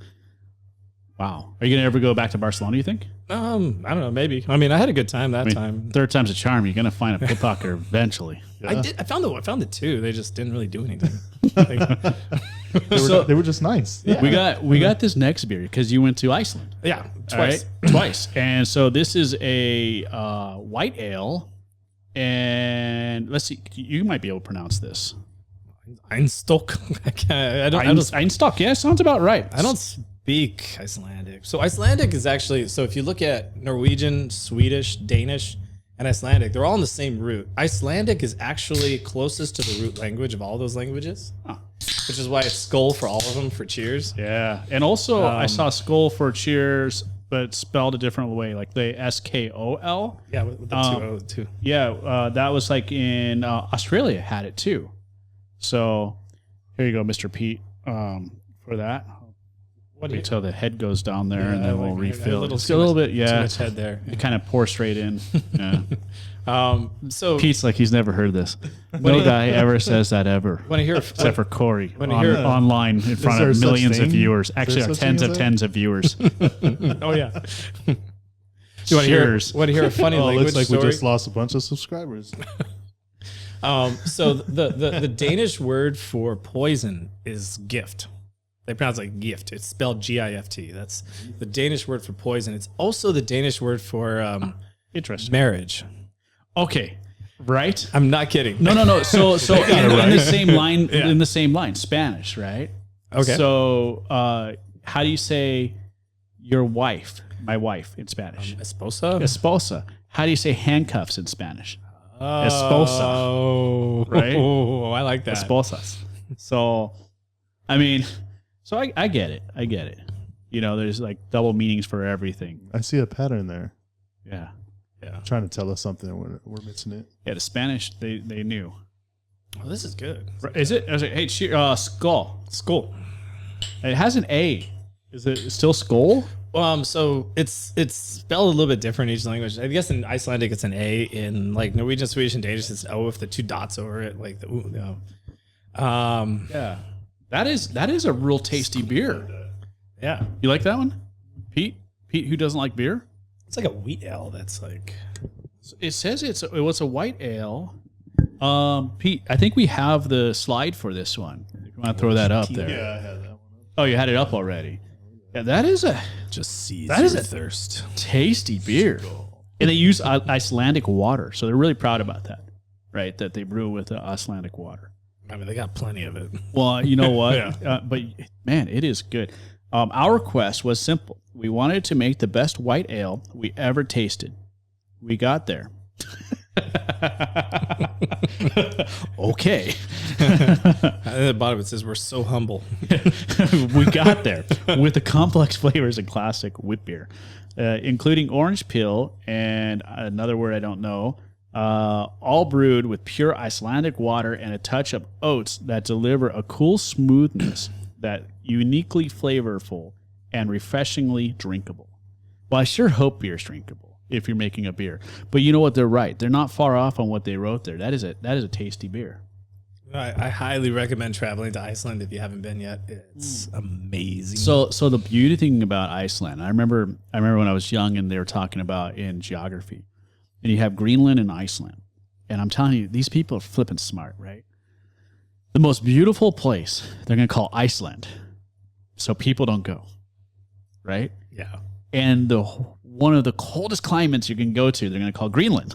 Wow. Are you gonna ever go back to Barcelona, you think? I don't know, maybe. I mean, I had a good time that time. Third time's a charm. You're gonna find a pickpocket eventually. Yeah. I found it too. They just didn't really do anything. They were just nice. Yeah. We got this next beer because you went to Iceland. Yeah, Twice. Twice. And so this is a white ale. And let's see, you might be able to pronounce this. Einstock. Einstock. Yeah, sounds about right. I don't speak Icelandic. So Icelandic is actually, so if you look at Norwegian, Swedish, Danish, and Icelandic, they're all in the same root. Icelandic is actually closest to the root language of all those languages, which is why it's skull for all of them for cheers. Yeah. And also I saw skull for cheers, but spelled a different way, like the SKOL. Yeah, with the 2 O too. Yeah, that was like in Australia had it too. So here you go, Mr. Pete, for that. Wait till the head goes down there, and then we'll refill. It's a little bit, too much head there. You kind of pour straight in. Yeah. So Pete's like he's never heard this. No guy ever says that ever. Want to hear? Except for Corey online in front of millions of viewers. Actually, tens of viewers. Oh yeah. You want to hear a funny language looks like story? we just lost a bunch of subscribers. So the Danish word for poison is gift. They pronounce it like gift. It's spelled Gift. That's the Danish word for poison. It's also the Danish word for Interesting. marriage. Okay. Right? I'm not kidding. No. So in the same line, Spanish, right? Okay. So how do you say your wife, my wife in Spanish? Esposa? Esposa. How do you say handcuffs in Spanish? Esposa. Oh, Right? Oh, I like that. Esposas. So, I mean, so I get it. I get it. You know, there's like double meanings for everything. I see a pattern there. Yeah. Yeah. Trying to tell us something and we're missing it. Yeah, the Spanish, they knew. Oh, this is good. Is it? Hey, skull. Skull. It has an A. Is it still skull? So it's spelled a little bit different in each language. I guess in Icelandic it's an A. In like Norwegian, Swedish, and Danish it's O with the two dots over it, like the no. Yeah, that is a real tasty beer. Yeah, you like that one, Pete? Pete, who doesn't like beer? it's like a wheat ale. That's like it says it's a white ale. Pete, I think we have the slide for this one. You want to throw that up there? Yeah, I had that one. Oh, you had it up already. Yeah, that is a thirst. tasty beer. And they use Icelandic water, so they're really proud about that, right? That they brew with Icelandic water. I mean, they got plenty of it. Well, you know what? Yeah. But man, it is good. Our quest was simple. We wanted to make the best white ale we ever tasted. We got there. Okay. At the bottom it says we're so humble. We got there with the complex flavors and classic wit beer, including orange peel and another word I don't know, all brewed with pure Icelandic water and a touch of oats that deliver a cool smoothness that uniquely flavorful and refreshingly drinkable. Well, I sure hope beer's drinkable if you're making a beer. But you know what? They're right. They're not far off on what they wrote there. That is a tasty beer. I highly recommend traveling to Iceland if you haven't been yet. It's amazing. So the beauty thing about Iceland, I remember when I was young and they were talking about in geography, and you have Greenland and Iceland. And I'm telling you, these people are flipping smart, right? The most beautiful place they're going to call Iceland, so people don't go, right? Yeah. And one of the coldest climates you can go to, they're going to call Greenland,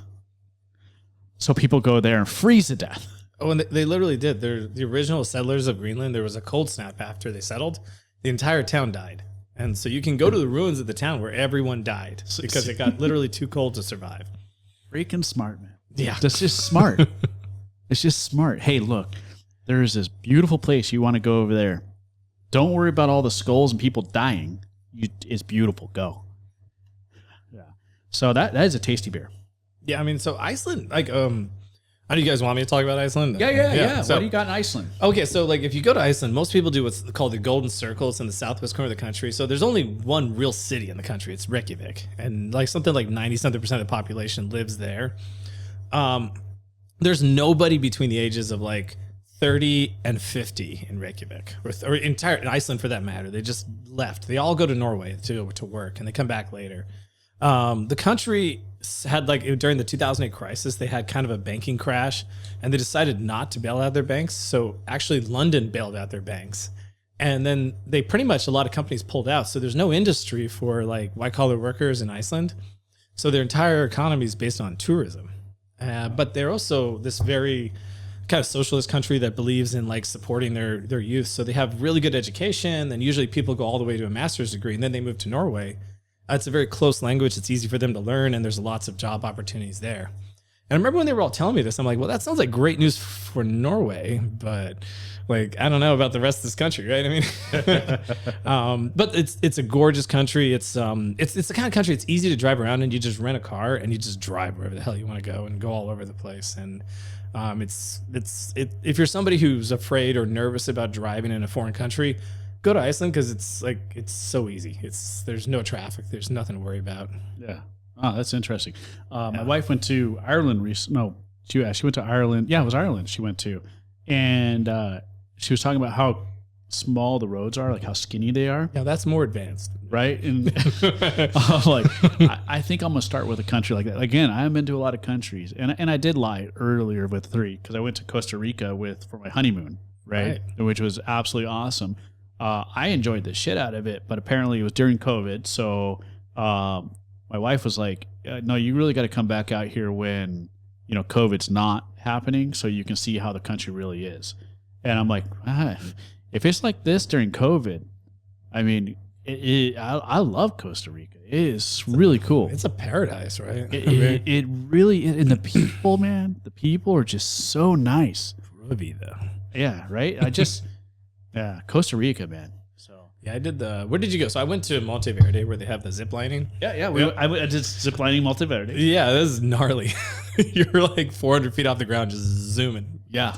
so people go there and freeze to death. Oh, and they literally did. They're the original settlers of Greenland. There was a cold snap after they settled. The entire town died. And so you can go to the ruins of the town where everyone died because it got literally too cold to survive. Freaking smart, man. Yeah. That's just smart. It's just smart. Hey, look, there's this beautiful place. You want to go over there. Don't worry about all the skulls and people dying. It's beautiful. Go. Yeah. So that is a tasty beer. Yeah, I mean, so Iceland, like, how do you guys want me to talk about Iceland? Yeah. So, What do you got in Iceland? okay, so like if you go to Iceland, most people do what's called the Golden Circle. It's in the southwest corner of the country. So there's only one real city in the country. It's Reykjavik, and like something like 90-something% of the population lives there. There's nobody between the ages of like 30 and 50 in Reykjavik, or entire in Iceland for that matter. They just left. They all go to Norway to work, and they come back later. The country had, like, during the 2008 crisis, they had kind of a banking crash, and they decided not to bail out their banks. So actually London bailed out their banks, and then they pretty much, a lot of companies pulled out. So there's no industry for like white collar workers in Iceland. So their entire economy is based on tourism. But they're also this very kind of socialist country that believes in like supporting their youth. So they have really good education. And usually people go all the way to a master's degree and then they move to Norway. It's a very close language. It's easy for them to learn, and there's lots of job opportunities there. And I remember when they were all telling me this, I'm like, well, that sounds like great news for Norway, but like, I don't know about the rest of this country, right? I mean, but it's a gorgeous country. It's the kind of country it's easy to drive around, and you just rent a car and you just drive wherever the hell you want to go and go all over the place. And if you're somebody who's afraid or nervous about driving in a foreign country, go to Iceland because it's so easy. There's no traffic. There's nothing to worry about. Yeah. Oh, that's interesting. My wife went to Ireland recently. No, she went to Ireland. Yeah, it was Ireland she went to. And she was talking about how small the roads are, like how skinny they are. Yeah, that's more advanced. Right. And I think I'm going to start with a country like that. Again, I haven't been to a lot of countries, and I did lie earlier with 3 because I went to Costa Rica for my honeymoon, right? Which was absolutely awesome. I enjoyed the shit out of it, but apparently it was during COVID. So my wife was like, no, you really got to come back out here when, COVID's not happening so you can see how the country really is. And I'm like, if it's like this during COVID, I mean, I love Costa Rica. It is really cool. It's a paradise, right? It really is. And the people, man, the people are just so nice. Ruby, though. Yeah, right? Costa Rica, man. So yeah, I did where did you go? So I went to Monteverde where they have the zip lining. Yeah. I did zip lining Monteverde. Yeah, this is gnarly. You're like 400 feet off the ground just zooming. Yeah.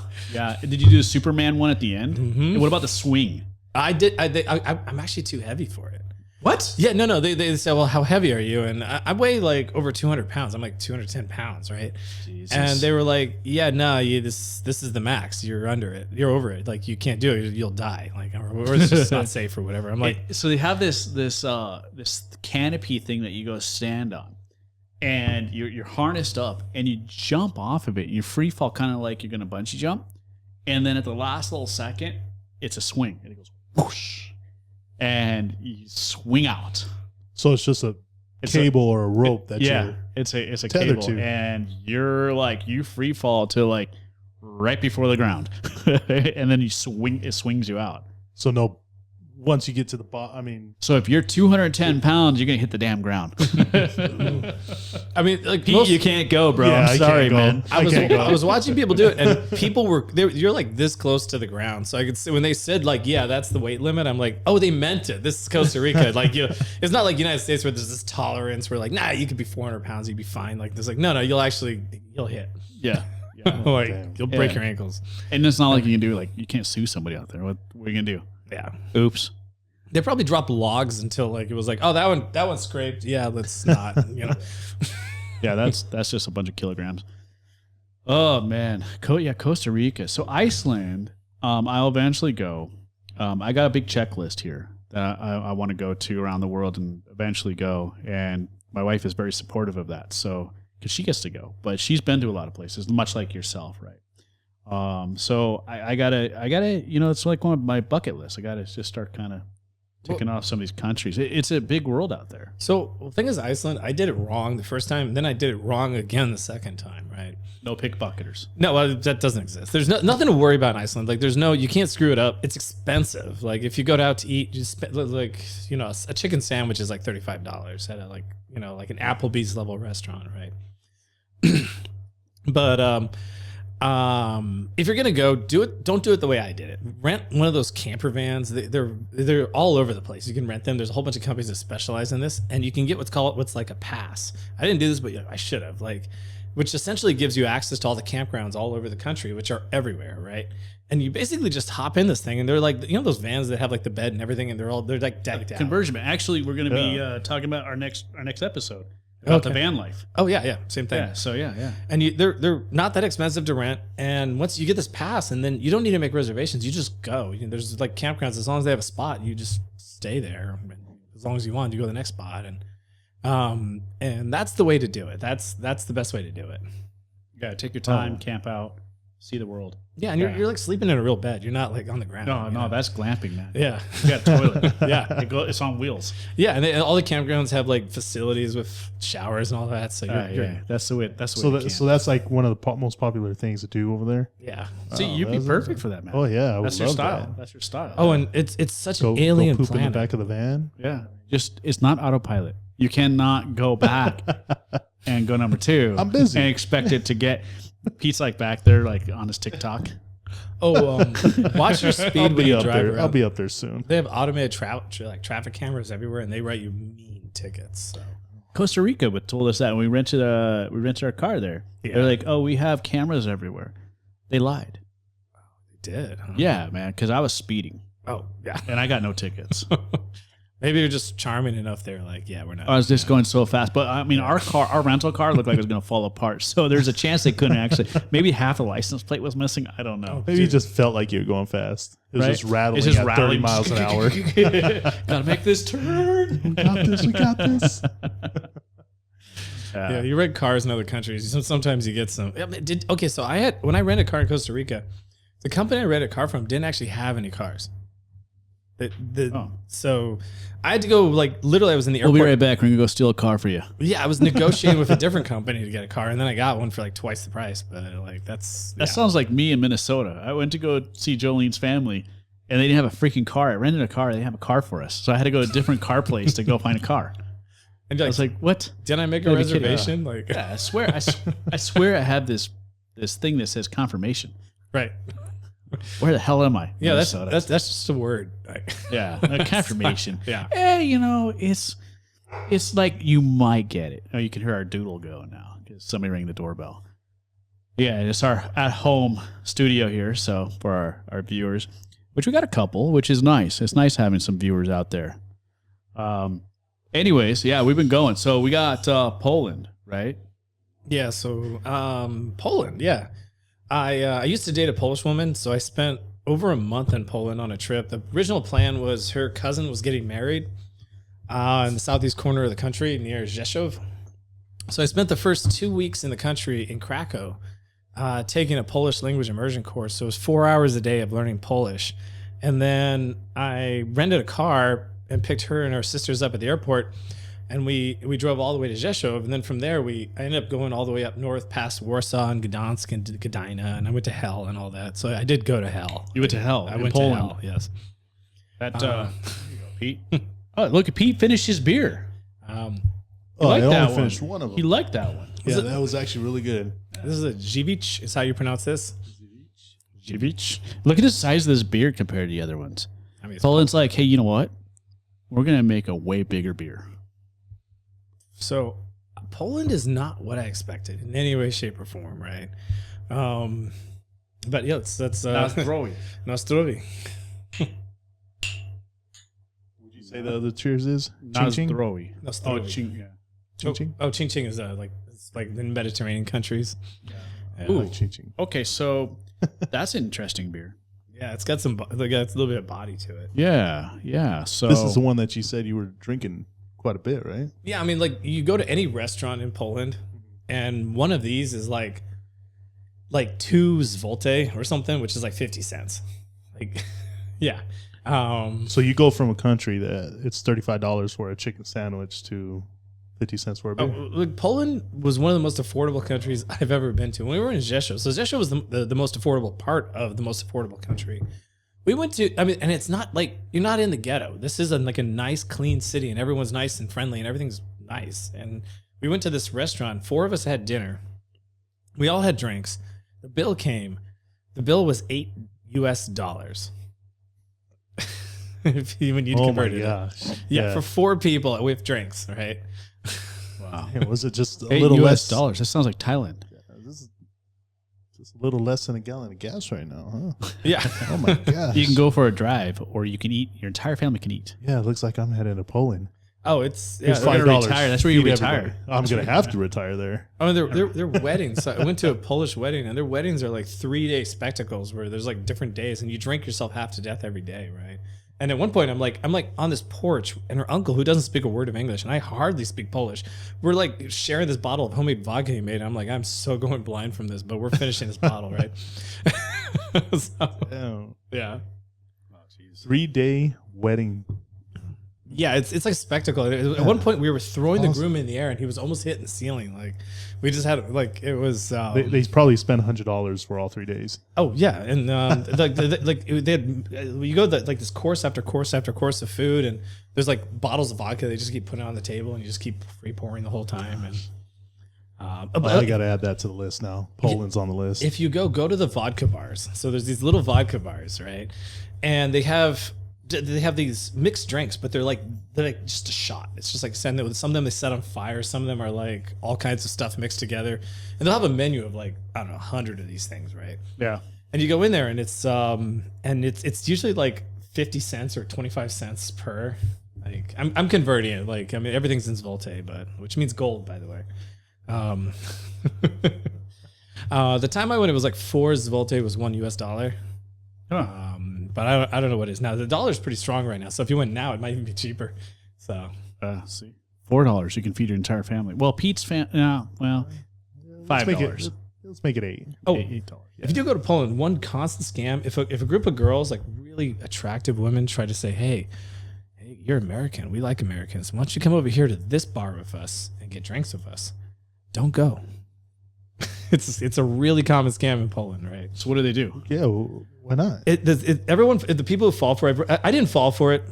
Did you do the Superman one at the end? Mm-hmm. And what about the swing? I did. I'm actually too heavy for it. What? Yeah, no. They said, well, how heavy are you? And I weigh like over 200 pounds. I'm like 210 pounds, right? Jesus. And they were like, yeah, no, this is the max. You're under it. You're over it. Like you can't do it. You'll die. Like or it's just not safe or whatever. I'm like, so they have this canopy thing that you go stand on, and you're harnessed up, and you jump off of it. And you free fall, kind of like you're gonna bungee jump, and then at the last little second, it's a swing, and it goes whoosh, and you swing out. So it's just a cable or a rope that you're it's a tethered cable, to. and you're like you free fall to like right before the ground, and then it swings you out. So once you get to the bottom, I mean, so if you're 210 pounds, you're gonna hit the damn ground. I mean, like Pete, you can't go, bro. Yeah, I'm sorry, man. I was watching people do it, and people you're like this close to the ground, so I could see when they said like, yeah, that's the weight limit. I'm like, oh, they meant it. This is Costa Rica. Like, it's not like United States where there's this tolerance where like, nah, you could be 400 pounds, you'd be fine. Like, there's like, no, you'll hit. Yeah. Like you'll break your ankles, and it's not like you can do like you can't sue somebody out there. What are you gonna do? Yeah. Oops. They probably dropped logs until like it was like, oh, that one scraped. Yeah, let's not. Yeah, that's just a bunch of kilograms. Oh man, Costa Rica. So Iceland, I'll eventually go. I got a big checklist here that I want to go to around the world and eventually go. And my wife is very supportive of that. So because she gets to go, but she's been to a lot of places, much like yourself, right? So I gotta, it's like one of my bucket lists. I gotta just start kind of ticking off some of these countries. It's a big world out there. So the thing is, Iceland, I did it wrong the first time, and then I did it wrong again the second time, right? No pickpocketers. No, well, that doesn't exist. There's nothing to worry about in Iceland. Like, you can't screw it up. It's expensive. Like, if you go out to eat, you spend like, a chicken sandwich is like $35 at like an Applebee's level restaurant, right? But if you're gonna go, don't do it the way I did it. Rent one of those camper vans. They're all over the place. You can rent them. There's a whole bunch of companies that specialize in this, and you can get what's like a pass. I didn't do this, but I should have. Which essentially gives you access to all the campgrounds all over the country, which are everywhere, right? And you basically just hop in this thing, and they're like, those vans that have like the bed and everything, and they're like decked out. Conversion. Actually, we're gonna be talking about our next episode. About the van life. Oh yeah, same thing. Yeah, so yeah. And they're not that expensive to rent, and once you get this pass, and then you don't need to make reservations. You just go. There's like campgrounds. As long as they have a spot, you just stay there. As long as you want, you go to the next spot, and that's the way to do it. That's the best way to do it. You gotta take your time, camp out, see the world. Yeah, and you're like sleeping in a real bed. You're not like on the ground. No, that's glamping, man. Yeah, you got a toilet. Yeah, it's on wheels. Yeah, and all the campgrounds have like facilities with showers and all that. So that's the way. So that's like one of the most popular things to do over there. Yeah. So you'd be perfect for that, man. Oh yeah, that's your style. That's your style. Oh, and it's such an alien poop planet. in the back of the van. Yeah, it's not autopilot. You cannot go back and go number 2. I'm busy and expect it to get. Pete's like back there, like on his TikTok. Oh, watch your speed when you drive around. I'll be up there soon. They have automated traffic cameras everywhere, and they write you mean tickets. So. Costa Rica told us that when we rented our car there. Yeah. They're like, oh, we have cameras everywhere. They lied. They did. Huh? Yeah, man, because I was speeding. Oh, yeah. And I got no tickets. Maybe you're just charming enough. They're like, yeah, we're not. I was just going so fast, but I mean, our rental car looked like it was going to fall apart. So there's a chance they couldn't actually. Maybe half the license plate was missing. I don't know. Maybe you just felt like you were going fast. It was Right? just rattling It's just at rattling. 30 miles an hour. Gotta make this turn. We got this. We got this. Yeah, you rent cars in other countries. Sometimes you get some. Okay, so when I rented a car in Costa Rica, the company I rented a car from didn't actually have any cars. So I had to go literally. I was in the We'll airport. be right back. We're gonna go steal a car for you. Yeah, I was negotiating with a different company to get a car, and then I got one for like twice the price. But That sounds like me in Minnesota. I went to go see Jolene's family, and they didn't have a freaking car. I rented a car. They didn't have a car for us, so I had to go to a different car place to go find a car. And I was like, "What? did I make a Gotta be kidding. reservation?" Yeah, I swear, I swear, I have this thing that says confirmation. Right. Where the hell am I? Yeah, Minnesota. that's just a word. Yeah, a confirmation. Yeah. It's like you might get it. Oh, you can hear our doodle go now because somebody rang the doorbell. Yeah, it's our at-home studio here. So for our viewers, which we got a couple, which is nice. It's nice having some viewers out there. Anyways, yeah, we've been going. So we got Poland, right? Yeah. So Poland. Yeah. I used to date a Polish woman, so I spent over a month in Poland on a trip. The original plan was her cousin was getting married in the southeast corner of the country near Rzeszów. So I spent the first 2 weeks in the country in Krakow taking a Polish language immersion course. So it was 4 hours a day of learning Polish. And then I rented a car and picked her and her sisters up at the airport. And we drove all the way to Rzeszów, and then from there I ended up going all the way up north past Warsaw and Gdansk and Gdynia, and I went to hell and all that. So I did go to hell. You went to hell. I in went Poland. to hell. Yes. That there you go, Pete. Oh, look at Pete finished his beer. I liked only that one. finished one of them. He liked that one. Yeah, that was actually really good. This is a Żywiec, is how you pronounce this. Żywiec. Look at the size of this beer compared to the other ones. I mean, Poland's like, hey, you know what? We're gonna make a way bigger beer. so Poland is not what I expected in any way, shape, or form, right? But yeah, that's Nastroy. Nastroy. Would you say the other cheers is? Ching ching? Nastroy. Nastroy. Oh, ching. Yeah. Ching ching? Oh, ching ching is it's like in Mediterranean countries. I like ching ching. Okay, so that's an interesting beer. Yeah, it's got some, it's a little bit of body to it. Yeah. So This is the one that you said you were drinking quite a bit, right? Yeah, I mean, like you go to any restaurant in Poland, and one of these is like 2 zloty or something, which is like 50 cents. Like, yeah. So you go from a country that it's $35 for a chicken sandwich to 50 cents for a beer. Like Poland was one of the most affordable countries I've ever been to. When we were in Rzeszów, so Rzeszów was the most affordable part of the most affordable country. We went to, I mean, and it's not like you're not in the ghetto. This is like a nice, clean city, and everyone's nice and friendly, and everything's nice. And we went to this restaurant. 4 of us had dinner. We all had drinks. The bill came. The bill was $8 US. When you convert it, gosh! yeah, for 4 people with drinks, right? wow. Yeah, was it just a $8 little US less? dollars. That sounds like Thailand. This is just a little less than a gallon of gas right now, huh? Yeah. Oh my gosh! You can go for a drive, or you can eat. Your entire family can eat. Yeah, it looks like I'm heading to Poland. Oh, it's Here's yeah. gonna $5. retire. That's where you Feed retire. everybody. I'm gonna have to retire there. Oh, they're weddings. So I went to a Polish wedding, and their weddings are like 3-day spectacles where there's like different days, and you drink yourself half to death every day, right? And at one point, I'm like on this porch, and her uncle, who doesn't speak a word of English, and I hardly speak Polish, we're like sharing this bottle of homemade vodka he made. And I'm like, I'm so going blind from this, but we're finishing this bottle, right? So, yeah. 3-day wedding. Yeah, it's like a spectacle. At one point, we were throwing the groom in the air, and he was almost hitting the ceiling. Like, we just had like it was. They probably spent $100 for all 3 days. Oh yeah, and like they had you go like this course after course after course of food, and there's like bottles of vodka they just keep putting on the table, and you just keep free pouring the whole time. And I got to add that to the list now. Poland's on the list. if you go to the vodka bars, so there's these little vodka bars, right? And they have these mixed drinks, but they're like just a shot. It's just like some of them they set on fire. Some of them are like all kinds of stuff mixed together, and they'll have a menu of like I don't know 100 of these things, right? Yeah. And you go in there, and it's usually like 50 cents or 25 cents per Like I'm converting it. Like I mean, everything's in zloty, but which means gold, by the way. The time I went, it was like 4 zloty was $1 US. Huh. But I don't know what it is now. The dollar's pretty strong right now, so if you went now, it might even be cheaper. So See, $4 you can feed your entire family. Well, Pete's no, well, $5. Let's make it 8. Oh, $8. if you do go to Poland, one constant scam. If a group of girls, like really attractive women, try to say, "Hey, you're American. We like Americans. Why don't you come over here to this bar with us and get drinks with us?" Don't go. It's a really common scam in Poland, right? So what do they do? Yeah, why not? The people who fall for it, I didn't fall for it,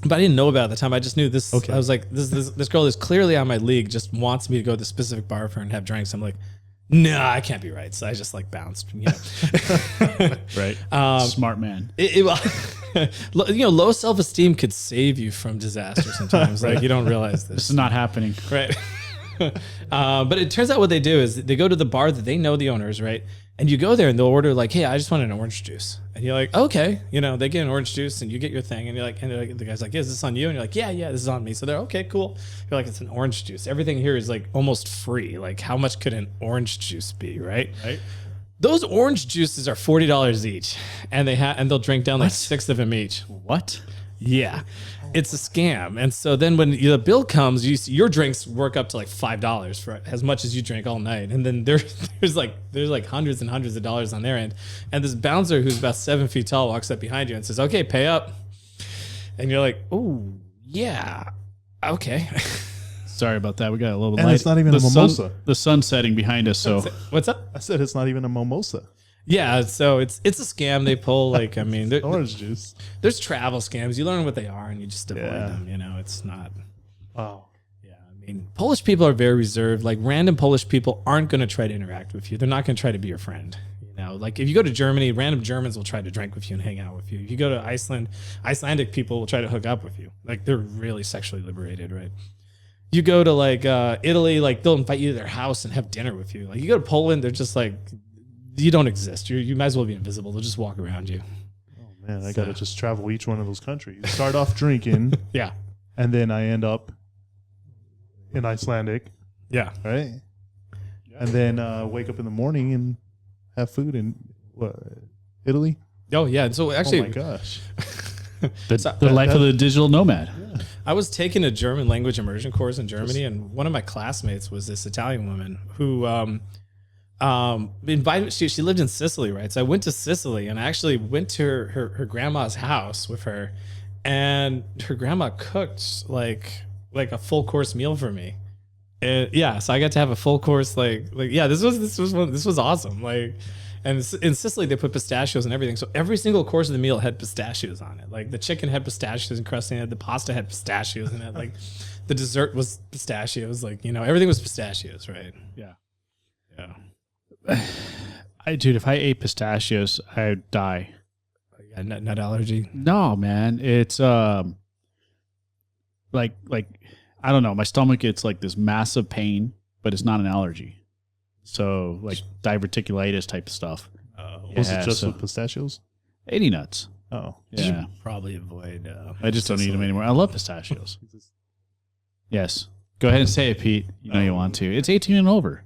but I didn't know about it at the time. I just knew this. Okay. I was like, this girl is clearly on my league, just wants me to go to the specific bar for her and have drinks. I'm like, no, I can't be right. So I just like bounced, you know. Right. Smart man. Low self-esteem could save you from disaster sometimes. Like you don't realize this. This is not happening. Right. But it turns out what they do is they go to the bar that they know the owners, right? And you go there and they'll order like, "Hey, I just want an orange juice." And you're like, "Okay." They get an orange juice and you get your thing. And you're like, the guy's like, "Is this on you?" And you're like, yeah, this is on me. So they're okay, cool. You're like, "It's an orange juice." Everything here is like almost free. Like how much could an orange juice be, right? Right. Those orange juices are $40 each. And they'll drink down like 6 of them each. What? Yeah. It's a scam. And so then when the bill comes, your drinks work up to like $5 for as much as you drink all night. And then there's like hundreds and hundreds of dollars on their end. And this bouncer who's about 7 feet tall walks up behind you and says, "Okay, pay up." And you're like, "Oh, yeah. Okay." Sorry about that. We got a little And light. it's not even a mimosa. The sun setting behind us. So What's up? I said it's not even a mimosa. Yeah, so it's a scam they pull. Like, I mean, Orange juice. there's travel scams. You learn what they are and you just avoid Yeah. them. It's not. Wow. Yeah, I mean, Polish people are very reserved. Like random Polish people aren't going to try to interact with you. They're not going to try to be your friend. Like if you go to Germany, random Germans will try to drink with you and hang out with you. If you go to Iceland, Icelandic people will try to hook up with you. Like they're really sexually liberated, right? You go to like Italy, like they'll invite you to their house and have dinner with you. Like you go to Poland, they're just like, you don't exist. You might as well be invisible. They'll just walk around you. Oh man, I gotta just travel each one of those countries. Start off drinking, Yeah. and then I end up in Icelandic, Yeah. right? And then wake up in the morning and have food in Italy. Oh yeah. So actually, Oh my gosh. the life of the digital nomad. I was taking a German language immersion course in Germany, and one of my classmates was this Italian woman who invited. She lived in Sicily, right? So I went to Sicily, and I actually went to her grandma's house with her, and her grandma cooked like a full course meal for me. And yeah, so I got to have a full course. This was awesome. Like. And in Sicily, they put pistachios and everything. So every single course of the meal had pistachios on it. Like the chicken had pistachios encrusted in it. The pasta had pistachios in it. Like the dessert was pistachios. Like, everything was pistachios, right? Yeah. Yeah. Dude, if I ate pistachios, I'd die. Yeah, nut allergy. No, man. It's like I don't know. My stomach gets like this massive pain, but it's not an allergy. So like diverticulitis type of stuff. Was it just with pistachios? 80 nuts. Oh, Yeah. Probably avoid. I just don't eat them anymore. I love pistachios. Yes. Go ahead and say it, Pete. You know you want to. It's 18 and over.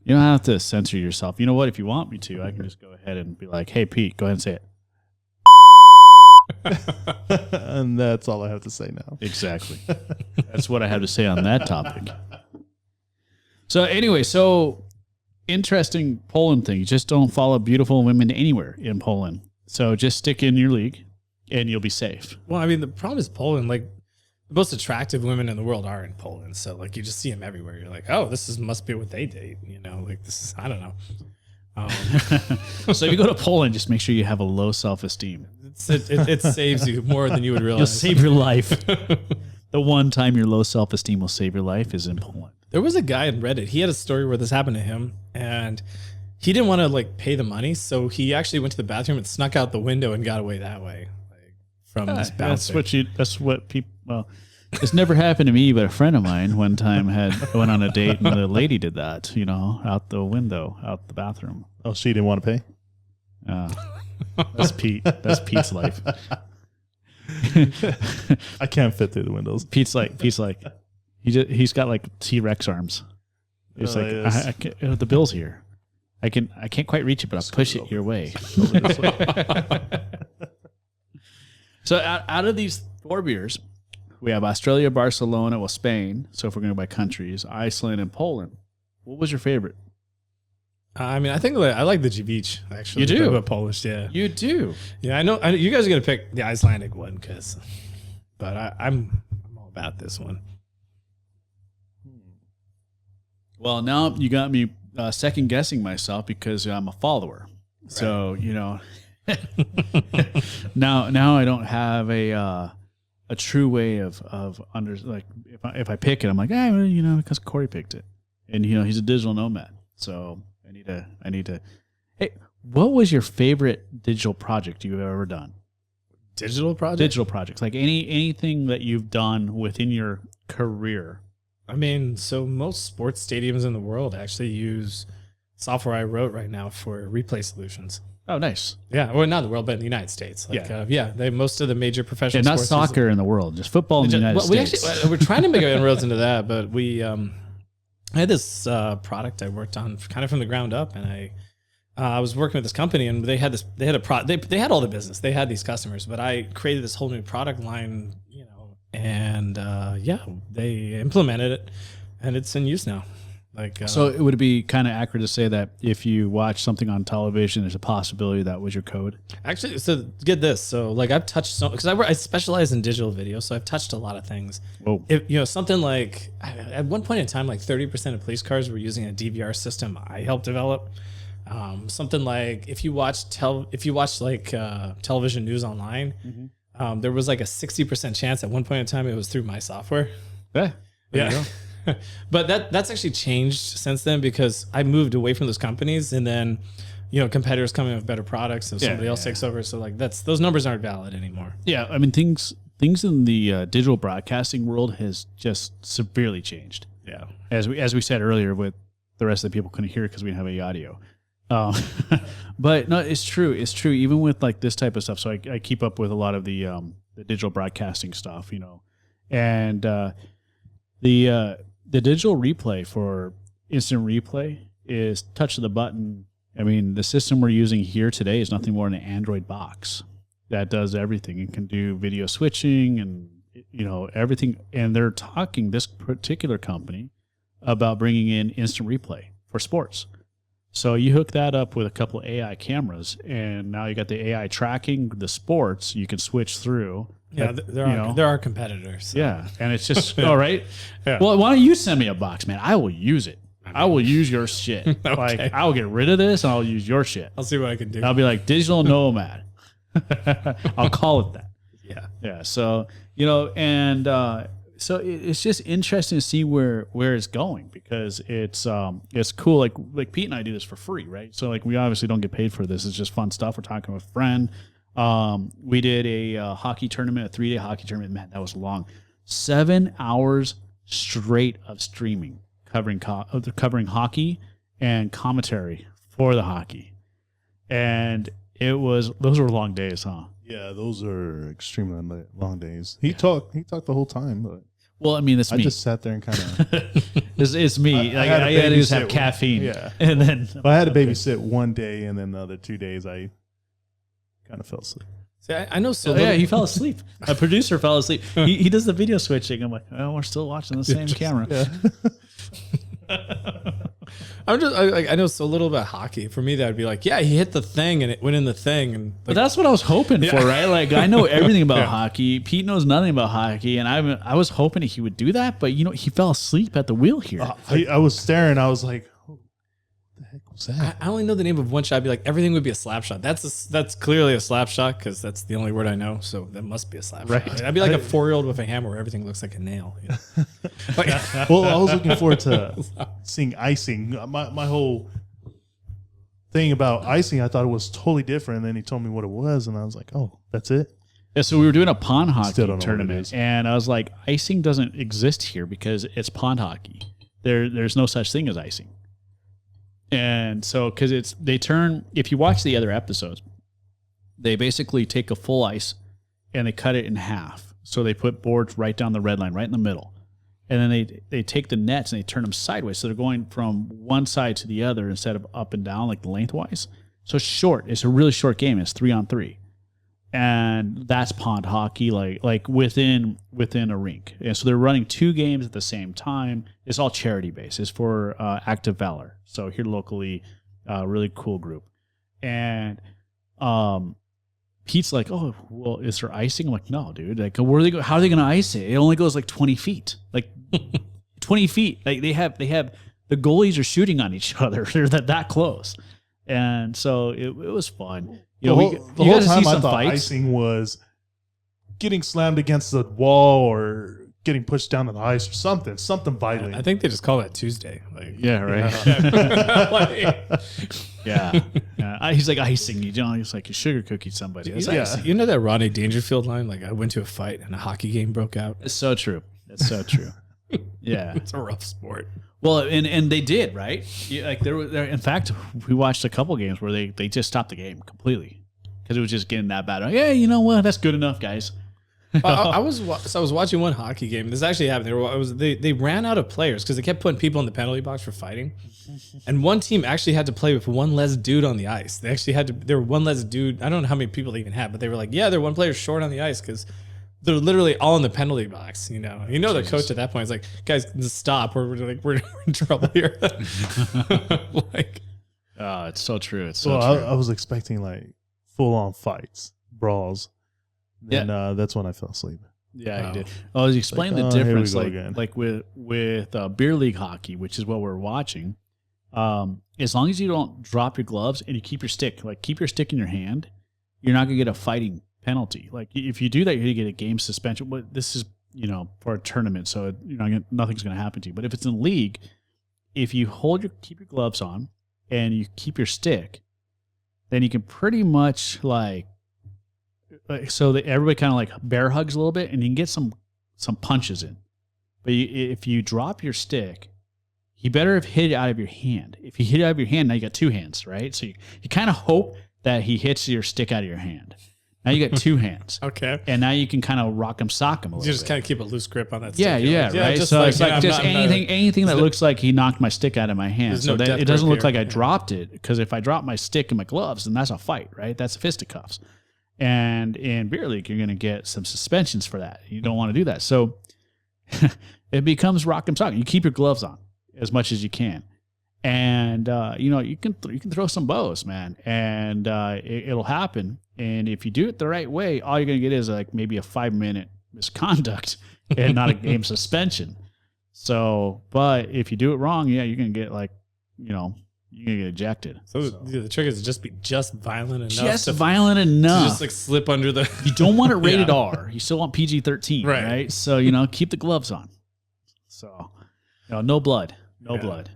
You don't have to censor yourself. You know what? If you want me to, I can just go ahead and be like, "Hey, Pete, go ahead and say it." And that's all I have to say now. Exactly. That's what I have to say on that topic. So anyway, interesting Poland thing. You just don't follow beautiful women anywhere in Poland. So just stick in your league and you'll be safe. Well, I mean, the problem is Poland. Like the most attractive women in the world are in Poland. So like you just see them everywhere. You're like, oh, must be what they date. Like this is, I don't know. So if you go to Poland, just make sure you have a low self-esteem. It saves you more than you would realize. You'll save your life. The one time your low self-esteem will save your life is in Poland. There was a guy on Reddit. He had a story where this happened to him, and he didn't want to like pay the money, so he actually went to the bathroom and snuck out the window and got away that way, like from this bouncer. That's what people. Well, it's never happened to me, but a friend of mine one time went on a date and the lady did that. Out the window, out the bathroom. Oh, she didn't want to pay? That's Pete. That's Pete's life. I can't fit through the windows. Pete's like he's got like T-Rex arms. He's like yes. I can't, the bill's here. I can't quite reach it, but I'll push it your way. So out of these 4 beers, we have Australia, Barcelona, well, Spain. So if we're going to by countries, Iceland and Poland. What was your favorite? I mean, I think I like the Djibouti, actually. You do? The Polish, yeah. You do. Yeah, I know you guys are going to pick the Icelandic one, but I'm all about this one. Well, now you got me second guessing myself because I'm a follower. Right. So, now I don't have a true way of under, like if I pick it, I'm like, because Corey picked it, and he's a digital nomad, so I need to. Hey, what was your favorite digital project you've ever done? Digital project? Digital projects, like anything that you've done within your career. I mean, so most sports stadiums in the world actually use software I wrote right now for replay solutions. Oh, nice. Yeah, well, not in the world, but in the United States. They most of the major professional not sports soccer in the world, just football in the United States. We're trying to make inroads into that, but I had this product I worked on kind of from the ground up, and I was working with this company, and they had all the business, they had these customers, but I created this whole new product line, and they implemented it, and it's in use now. So it would be kind of accurate to say that if you watch something on television, there's a possibility that was your code. Actually, so get this. So I've touched because I specialize in digital video, so I've touched a lot of things. Whoa. If, something like at one point in time, like 30% of police cars were using a DVR system I helped develop. Something like if you watch television news online, mm-hmm. There was like a 60% chance at one point in time it was through my software. Yeah. But that's actually changed since then because I moved away from those companies, and then competitors come in with better products, and somebody else takes over. So those numbers aren't valid anymore. Yeah, I mean things in the digital broadcasting world has just severely changed. Yeah, as we said earlier, with the rest of the people couldn't hear it because we didn't have any audio. But no, it's true. It's true. Even with like this type of stuff, so I keep up with a lot of the digital broadcasting stuff, and the digital replay for instant replay is touch of the button. I mean, the system we're using here today is nothing more than an Android box that does everything. It can do video switching and everything. And they're talking, this particular company, about bringing in instant replay for sports. So you hook that up with a couple of AI cameras, and now you got the AI tracking the sports. You can switch through. Yeah, there are competitors. So. Yeah, and it's just all right. Yeah. Well, why don't you send me a box, man? I will use it. I will use your shit. Okay. Like I will get rid of this, and I'll use your shit. I'll see what I can do. I'll be like digital nomad. I'll call it that. Yeah. So so it's just interesting to see where it's going, because it's cool. Like Pete and I do this for free, right? So we obviously don't get paid for this. It's just fun stuff. We're talking with a friend. We did a hockey tournament, a 3-day hockey tournament. Man, that was long. 7 hours straight of streaming, covering hockey and commentary for the hockey. And those were long days, huh? Yeah, those are extremely long days. He talked the whole time, but well, I mean, I just sat there and kind of it's me. I had to just have caffeine. Yeah, and then I had to babysit one day, and then the other 2 days I kind of fell asleep. See, I know so. Yeah, he fell asleep. A producer fell asleep. He does the video switching. I'm like, oh, we're still watching the same camera. Yeah. I know so little about hockey. For me, that would be like, yeah, he hit the thing and it went in the thing. But that's what I was hoping for, right? Like, I know everything about hockey. Pete knows nothing about hockey, and I was hoping he would do that. But he fell asleep at the wheel here. I was staring. I was like, oh, what the heck was that? I only know the name of one shot. I'd be like, everything would be a slap shot. That's clearly a slap shot because that's the only word I know. So that must be a slap shot. I'd be like a 4-year-old with a hammer where everything looks like a nail. Well, I was looking forward to seeing icing. My whole thing about icing, I thought it was totally different. And then he told me what it was, and I was like, oh, that's it? Yeah, so we were doing a pond hockey tournament, and I was like, icing doesn't exist here because it's pond hockey. There's no such thing as icing. And so, because if you watch the other episodes, they basically take a full ice and they cut it in half. So they put boards right down the red line, right in the middle. And then they take the nets and they turn them sideways. So they're going from one side to the other instead of up and down, like lengthwise. So it's short. It's a really short game. It's 3-on-3. And that's pond hockey, like within a rink. And so they're running 2 games at the same time. It's all charity based. It's for Active Valor. So here locally, really cool group. And Pete's like, oh, well, is there icing? I'm like, no, dude. Like, where are they how are they going to ice it? It only goes like 20 feet. Like 20 feet. Like they have the goalies are shooting on each other. They're that close. And so it was fun. You know, the whole time I thought icing was getting slammed against the wall or getting pushed down to the ice or something violent. I think they just call that Tuesday. Like, yeah, right. Yeah. Yeah. He's like icing. You know, he's like a sugar cookie somebody. You know that Rodney Dangerfield line? Like, I went to a fight and a hockey game broke out. It's so true. It's so true. Yeah, it's a rough sport. Well, and they did, right? Like there. In fact, we watched a couple games where they just stopped the game completely because it was just getting that bad. Like, yeah, you know what? That's good enough, guys. I was watching one hockey game. This actually happened. They ran out of players because they kept putting people in the penalty box for fighting, and one team actually had to play with one less dude on the ice. They actually had to. There were one less dude. I don't know how many people they even had, but they were like, yeah, they're one player short on the ice because they're literally all in the penalty box. You know, the coach at that point is like, guys, just stop. We're in trouble here. Like, oh, it's so true. It's so well, true. I was expecting like full on fights, brawls. And that's when I fell asleep. Yeah, he did. Oh, he explained the difference, like with beer league hockey, which is what we're watching. As long as you don't drop your gloves and you keep your stick in your hand, you're not gonna get a fighting penalty. Like if you do that, you're gonna get a game suspension. But this is for a tournament, so nothing's gonna happen to you. But if it's in league, if you keep your gloves on and you keep your stick, then you can pretty much so that everybody kind of like bear hugs a little bit, and you can get some punches in. But if you drop your stick, you better have hit it out of your hand. If you hit it out of your hand, now you got 2 hands, right? So you kind of hope that he hits your stick out of your hand. Now you got 2 hands. Okay. And now you can kind of rock 'em, sock 'em a little bit. You just kind of keep a loose grip on that stick. Yeah, right? Just so like, it's like just anything that looks like he knocked my stick out of my hand. So that it doesn't look like I dropped it, because if I drop my stick in my gloves, then that's a fight, right? That's fisticuffs. And in beer league, you're going to get some suspensions for that. You don't want to do that. So it becomes rock 'em, sock 'em. You keep your gloves on as much as you can. And, you can throw some bows, man, and it'll happen. And if you do it the right way, all you're going to get is like maybe a 5-minute misconduct and not a game suspension. So, but if you do it wrong, you're going to get you're going to get ejected. So the trick is to just be violent enough. Just violent enough. To just like slip under the. You don't want it rated R. You still want PG-13, right? So, keep the gloves on. So, no blood. No blood.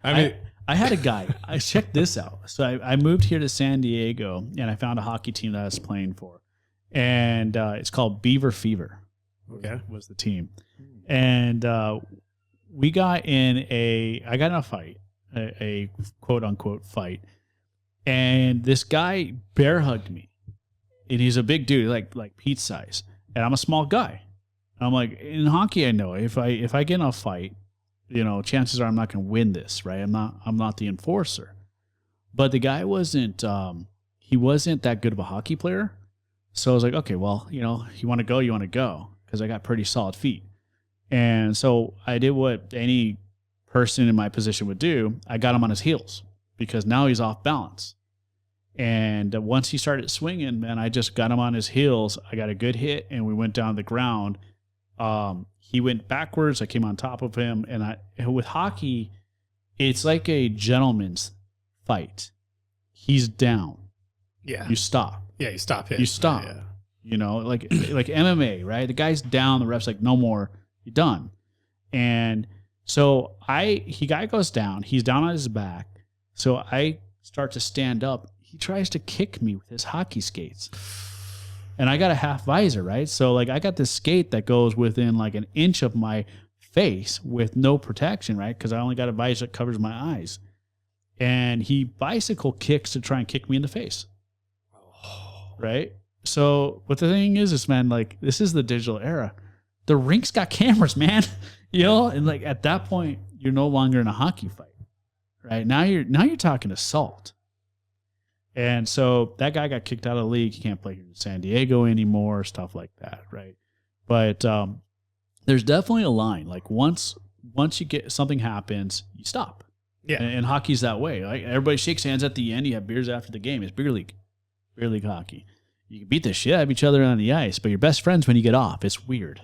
I mean, I had a guy. I checked this out. So I moved here to San Diego, and I found a hockey team that I was playing for, and it's called Beaver Fever. Okay, was the team, and we got in a fight, a quote unquote fight, and this guy bear hugged me, and he's a big dude, like Pete size, and I'm a small guy. I'm like, in hockey, I know if I get in a fight, chances are I'm not going to win this, right? I'm not the enforcer. But the guy wasn't, he wasn't that good of a hockey player. So I was like, okay, well, you want to go, because I got pretty solid feet. And so I did what any person in my position would do. I got him on his heels, because now he's off balance. And once he started swinging, man, I just got him on his heels. I got a good hit, and we went down the ground. He went backwards. I came on top of him, and with hockey, it's like a gentleman's fight. He's down. Yeah. You stop. Yeah, you stop him. You stop. Yeah. Like MMA, right? The guy's down. The ref's like, no more. You're done. And so guy goes down. He's down on his back. So I start to stand up. He tries to kick me with his hockey skates. And I got a half visor, right? So I got this skate that goes within like an inch of my face with no protection, right? Because I only got a visor that covers my eyes. And he bicycle kicks to try and kick me in the face. Right? So what the thing is man, like this is the digital era. The rink's got cameras, man. You know, and like at that point, you're no longer in a hockey fight, right? Now you're talking assault. And so that guy got kicked out of the league. He can't play here in San Diego anymore, stuff like that, right? But there's definitely a line. Like once you get something happens, you stop. Yeah. And hockey's that way. Like everybody shakes hands at the end. You have beers after the game. It's beer league hockey. You can beat the shit out of each other on the ice, but you're best friends when you get off. It's weird.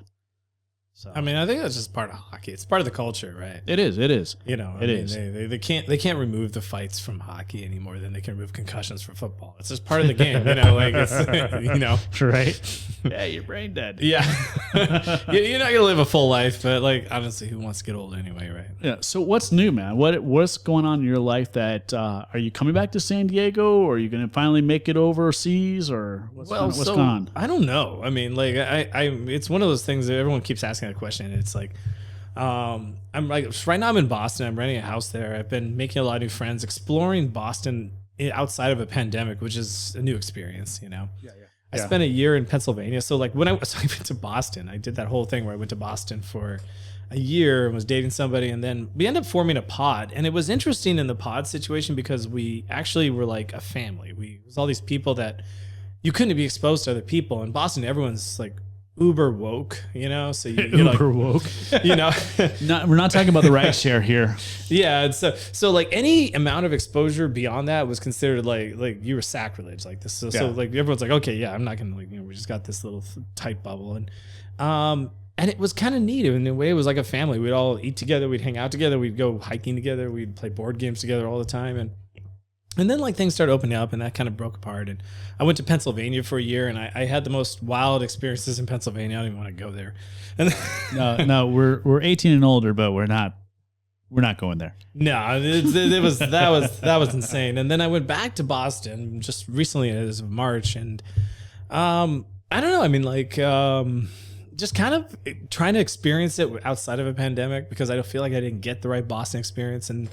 So I mean, I think that's just part of hockey. It's part of the culture, right? it is. You know, It I mean, is. They can't remove the fights from hockey any more than they can remove concussions from football. It's just part of the game, you know. Like it's, you know, Right? Yeah, you're brain dead. yeah. You're not gonna live a full life, but like honestly, who wants to get old anyway, right? Yeah. So what's new, man? What's going on in your life? That are you coming back to San Diego, or are you going to finally make it overseas, or what's going on? I don't know. I mean, like I it's one of those things that everyone keeps asking that question. And it's like, I'm like right now I'm in Boston. I'm renting a house there. I've been making a lot of new friends, exploring Boston outside of a pandemic, which is a new experience. You know. Yeah. I spent a year in Pennsylvania. So like when I went to Boston, I did that whole thing where I went to Boston for a year and was dating somebody. And then we ended up forming a pod. And it was interesting in the pod situation because we actually were like a family. It was all these people that you couldn't be exposed to other people. In Boston, everyone's like uber woke, you know? So you're Uber like, woke. you know, We're not talking about the ride share here. yeah. And so like any amount of exposure beyond that was considered like you were sacrilege like this. So like everyone's like, okay, yeah, I'm not going to like, you know, we just got this little tight bubble. And it was kind of neat. In a way, it was like a family. We'd all eat together. We'd hang out together. We'd go hiking together. We'd play board games together all the time. And then like things started opening up and that kind of broke apart. And I went to Pennsylvania for a year and I had the most wild experiences in Pennsylvania. I don't even want to go there. And No, we're 18 and older, but we're not going there. no, that was insane. And then I went back to Boston just recently as of March. And I don't know. I mean, like just kind of trying to experience it outside of a pandemic because I don't feel like I didn't get the right Boston experience. And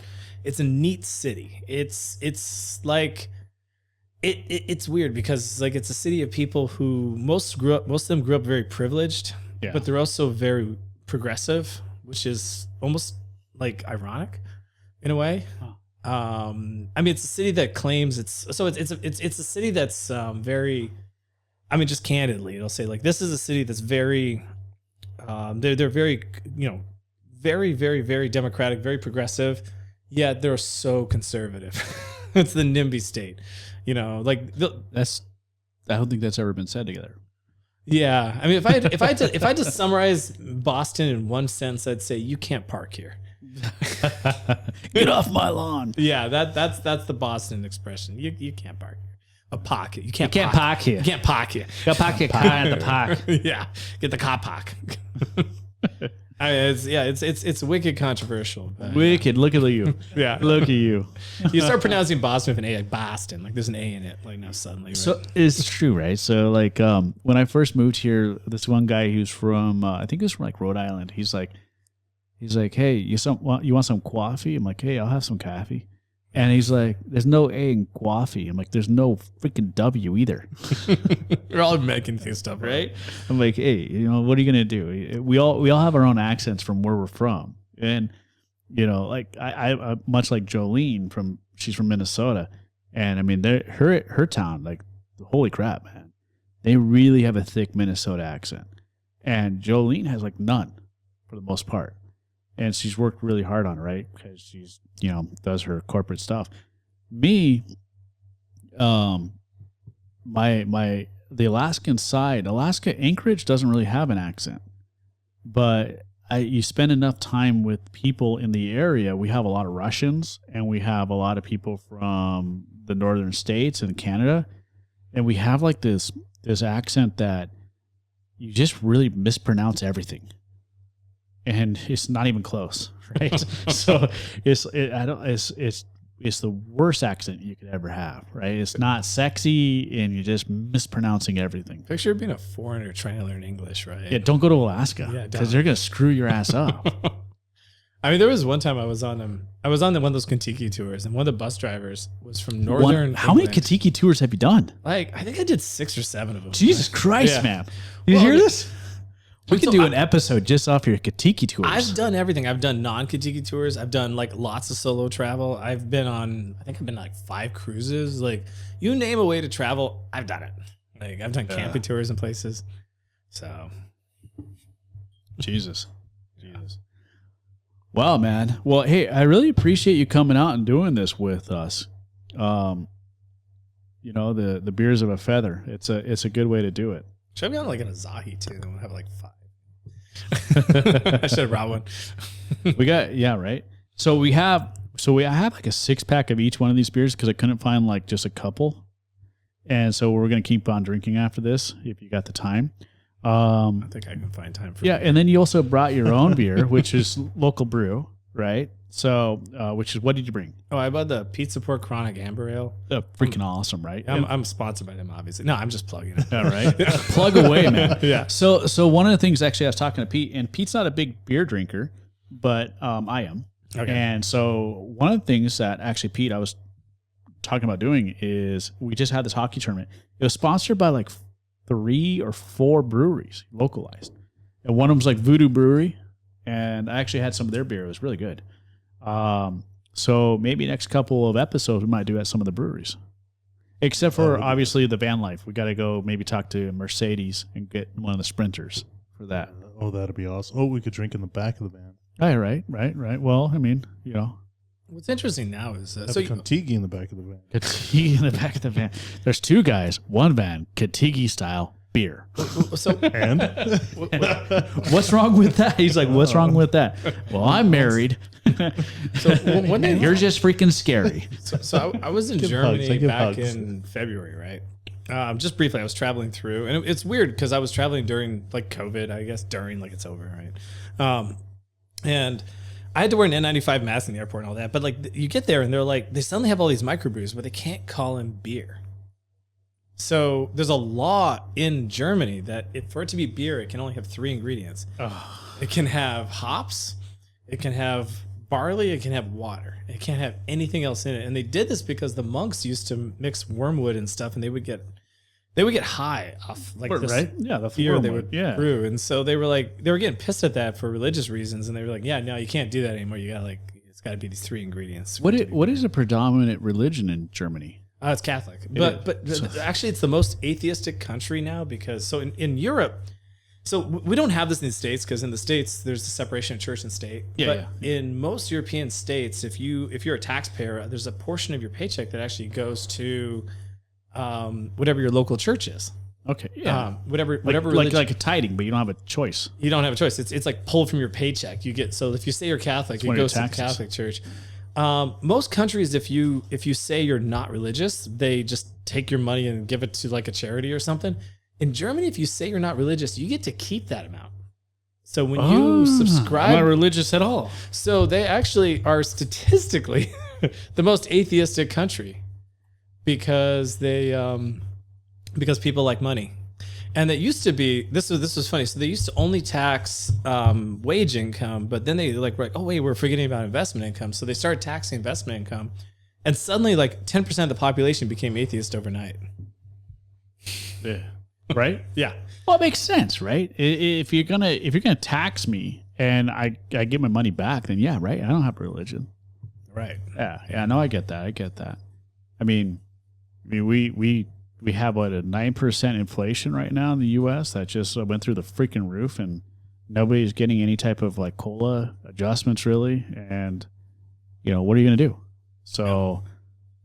it's a neat city. It's like it's weird because like it's a city of people who most of them grew up very privileged, but they're also very progressive, which is almost like ironic in a way. I mean, it's a city that claims it's a city that's very. I mean, just candidly, it'll say like this is a city that's very. They're very very very very democratic, very progressive. Yeah, they're so conservative. It's the NIMBY state, you know. Like I don't think that's ever been said together. Yeah, I mean, if I had to summarize Boston in one sentence, I'd say you can't park here. Get off my lawn. Yeah, that's the Boston expression. You can't park here. A pocket. You can't park here. You can't park here. Go park your car at the park. Yeah, get the car park. I mean, it's wicked controversial. Wicked. Look at you. Yeah. Look at you. You start pronouncing Boston with an A, like Boston. Like there's an A in it. Like now suddenly. Right? So it's true, right? So like when I first moved here, this one guy who's from I think he was from like Rhode Island. He's like, hey, you want some coffee? I'm like, hey, I'll have some coffee. And he's like, there's no A in coffee. I'm like, there's no freaking W either. We're all making things stuff, right? I'm like, hey, what are you gonna do? We all have our own accents from where we're from, and like I much like Jolene she's from Minnesota, and I mean her town, like holy crap, man, they really have a thick Minnesota accent, and Jolene has like none for the most part. And she's worked really hard on it, right? Because she's, does her corporate stuff. Me, the Alaskan side, Anchorage doesn't really have an accent. But you spend enough time with people in the area. We have a lot of Russians, and we have a lot of people from the northern states and Canada. And we have like this accent that you just really mispronounce everything. And it's not even close, right? So it's the worst accent you could ever have, right? It's not sexy, and you're just mispronouncing everything. Picture being a foreigner trying to learn English, right? Yeah, don't go to Alaska because they're gonna screw your ass up. I mean, there was one time I was on one of those Kentucky tours, and one of the bus drivers was from northern. How many England. Kentucky tours have you done? Like, I think I did 6 or 7 of them. Jesus Christ, Yeah. man! Did you hear this? We could So do an episode just off your Kentucky tours. I've done everything. I've done non-Kentucky tours. I've done like lots of solo travel. I think I've been like 5 cruises. Like, you name a way to travel, I've done it. Like, I've done camping tours in places. So, Jesus. Wow, man. Well, hey, I really appreciate you coming out and doing this with us. The beers of a feather. It's a good way to do it. should I be on like an Asahi too? Then we'll have like 5. I should have brought one. We got right. So I have like a 6-pack of each one of these beers because I couldn't find like just a couple, and so we're gonna keep on drinking after this if you got the time. I think I can find time for Yeah, and then you also brought your own beer, which is local brew, right? So, what did you bring? Oh, I bought the Pizza Port Chronic Amber Ale. Freaking awesome, right? I'm sponsored by them, obviously. No, I'm just plugging it. All right. Plug away, man. Yeah. So one of the things actually I was talking to Pete, and Pete's not a big beer drinker, but I am. Okay. And so one of the things that actually Pete I was talking about doing is we just had this hockey tournament. It was sponsored by like 3 or 4 breweries localized. And one of them's like Voodoo Brewery, and I actually had some of their beer. It was really good. So maybe next couple of episodes we might do at some of the breweries. Except for obviously the van life. We got to go maybe talk to Mercedes and get one of the sprinters for that. Oh, that'd be awesome. Oh, we could drink in the back of the van. Right. Well, I mean, What's interesting now is Have a Contiki in the back of the van. Katigi in the back of the van. There's 2 guys, 1 van, Katigi style beer. so And What's wrong with that? He's like, what's wrong with that? Well, I'm married. one day, You're just freaking scary. so I was in Give Germany hugs. Give back hugs. in February, right? Just briefly, I was traveling through, and it's weird because I was traveling during like COVID, I guess during like it's over, right? And I had to wear an N95 mask in the airport and all that, but like you get there and they're like, they suddenly have all these microbrews, but they can't call them beer. So there's a law in Germany that for it to be beer, it can only have 3 ingredients. It can have hops, it can have barley, it can have water. It can't have anything else in it. And they did this because the monks used to mix wormwood and stuff, and they would get high off like this Right? Yeah, the beer they would yeah. brew. And so they were getting pissed at that for religious reasons, and they were like, yeah, no, you can't do that anymore. You got it's got to be these 3 ingredients. What is a predominant religion in Germany? It's Catholic, but actually it's the most atheistic country now because in Europe, so we don't have this in the States because in the States there's the separation of church and state. But in most European states, if you're a taxpayer, there's a portion of your paycheck that actually goes to whatever your local church is. Okay, yeah, whatever like a tithing, but you don't have a choice. You don't have a choice. It's like pulled from your paycheck. You get so if you say you're Catholic, it goes to the Catholic Church. Most countries, if you say you're not religious, they just take your money and give it to like a charity or something. In Germany, if you say you're not religious, you get to keep that amount. So when you subscribe, I'm not religious at all. So they actually are statistically the most atheistic country because because people like money. And it used to be this was funny. So they used to only tax wage income, but then they oh wait, we're forgetting about investment income. So they started taxing investment income, and suddenly like 10% of the population became atheist overnight. Yeah. Right? Yeah. Well, it makes sense, right? If you're gonna tax me and I get my money back, then yeah, right. I don't have a religion. Right. Yeah. No, I get that. I mean, we have what, a 9% inflation right now in the U.S. that just went through the freaking roof, and nobody's getting any type of like COLA adjustments really. And what are you gonna do? So.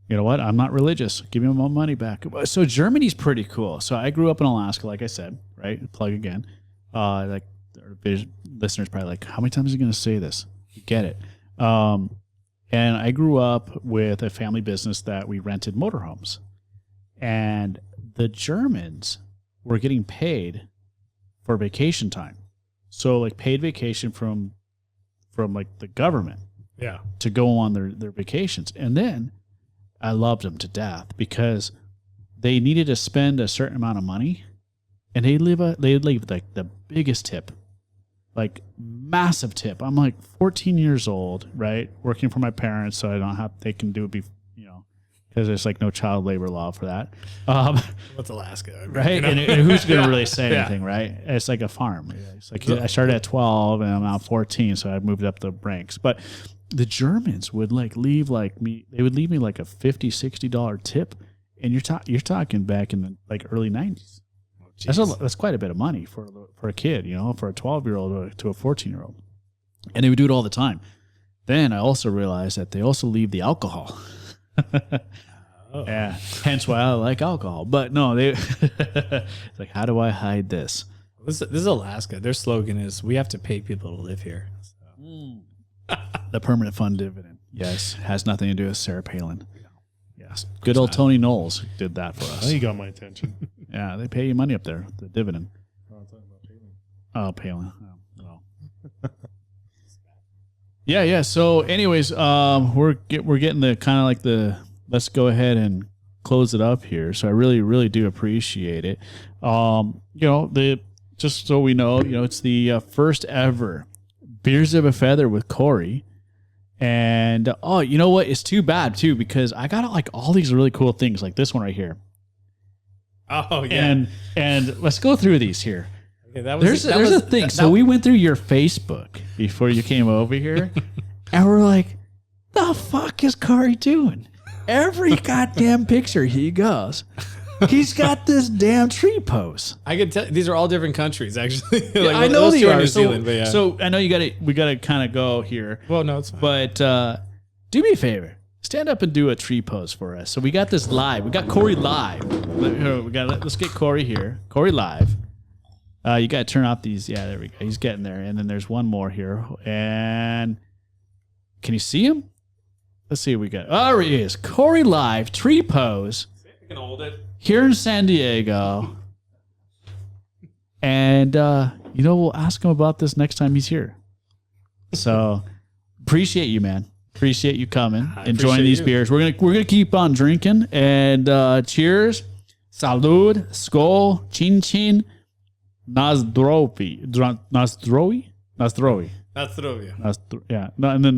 You know what? I'm not religious. Give me my money back. So Germany's pretty cool. So I grew up in Alaska, like I said, right? Plug again. Like our listeners probably like, how many times is he going to say this? You get it. And I grew up with a family business that we rented motorhomes. And the Germans were getting paid for vacation time. So like paid vacation from like the government. Yeah. To go on their vacations. And then I loved them to death because they needed to spend a certain amount of money, and they leave like the biggest tip. like massive tip. I'm like 14 years old, right? Working for my parents, so I don't have, they can do it, because there's like no child labor law for that. What's Alaska? Right? And who's going to really say anything, right? It's like a farm. It's like I started at 12 and I'm now 14, so I moved up the ranks. But the Germans would like leave like me, they would leave me like a $50, $60 tip. And you're talking back in the like early 90s. That's quite a bit of money for a kid, for a 12-year-old to a 14-year-old. And they would do it all the time. Then I also realized that they also leave the alcohol. Yeah, hence why I like alcohol. But no, it's like, how do I hide this? This is Alaska. Their slogan is, "We have to pay people to live here." So. The permanent fund dividend. Yes, has nothing to do with Sarah Palin. Yes, good old Tony Knowles did that for us. Now you got my attention. Yeah, they pay you money up there, the dividend. Oh, Palin. Oh, well. Yeah. So, anyways, we're getting the kind of like the, let's go ahead and close it up here. So I really, really do appreciate it. Just so we know, it's the first ever Beers of a Feather with Corey. And you know what? It's too bad too, because I got like all these really cool things, like this one right here. Oh yeah. And let's go through these here. Okay, there's a thing. So we went through your Facebook before you came over here, and we're like, the fuck is Corey doing? Every goddamn picture he goes, he's got this damn tree pose. I can tell these are all different countries, actually. Like, I know they are. New Zealand, but yeah. So I know we gotta kind of go here. Well, no, it's fine. But do me a favor, stand up and do a tree pose for us. So we got this live. We got Corey live. Let's get Corey here. Corey live. You got to turn off these. Yeah, there we go. He's getting there. And then there's one more here. And can you see him? Let's see what we got. Oh, there he is. Corey live, tree pose. See if we can hold it. Here in San Diego. And, we'll ask him about this next time he's here. So appreciate you, man. Appreciate you coming, enjoying these beers. We're gonna keep on drinking. And cheers. Salud. Skol. Chin chin. Nazdrowi. Yeah. No, and then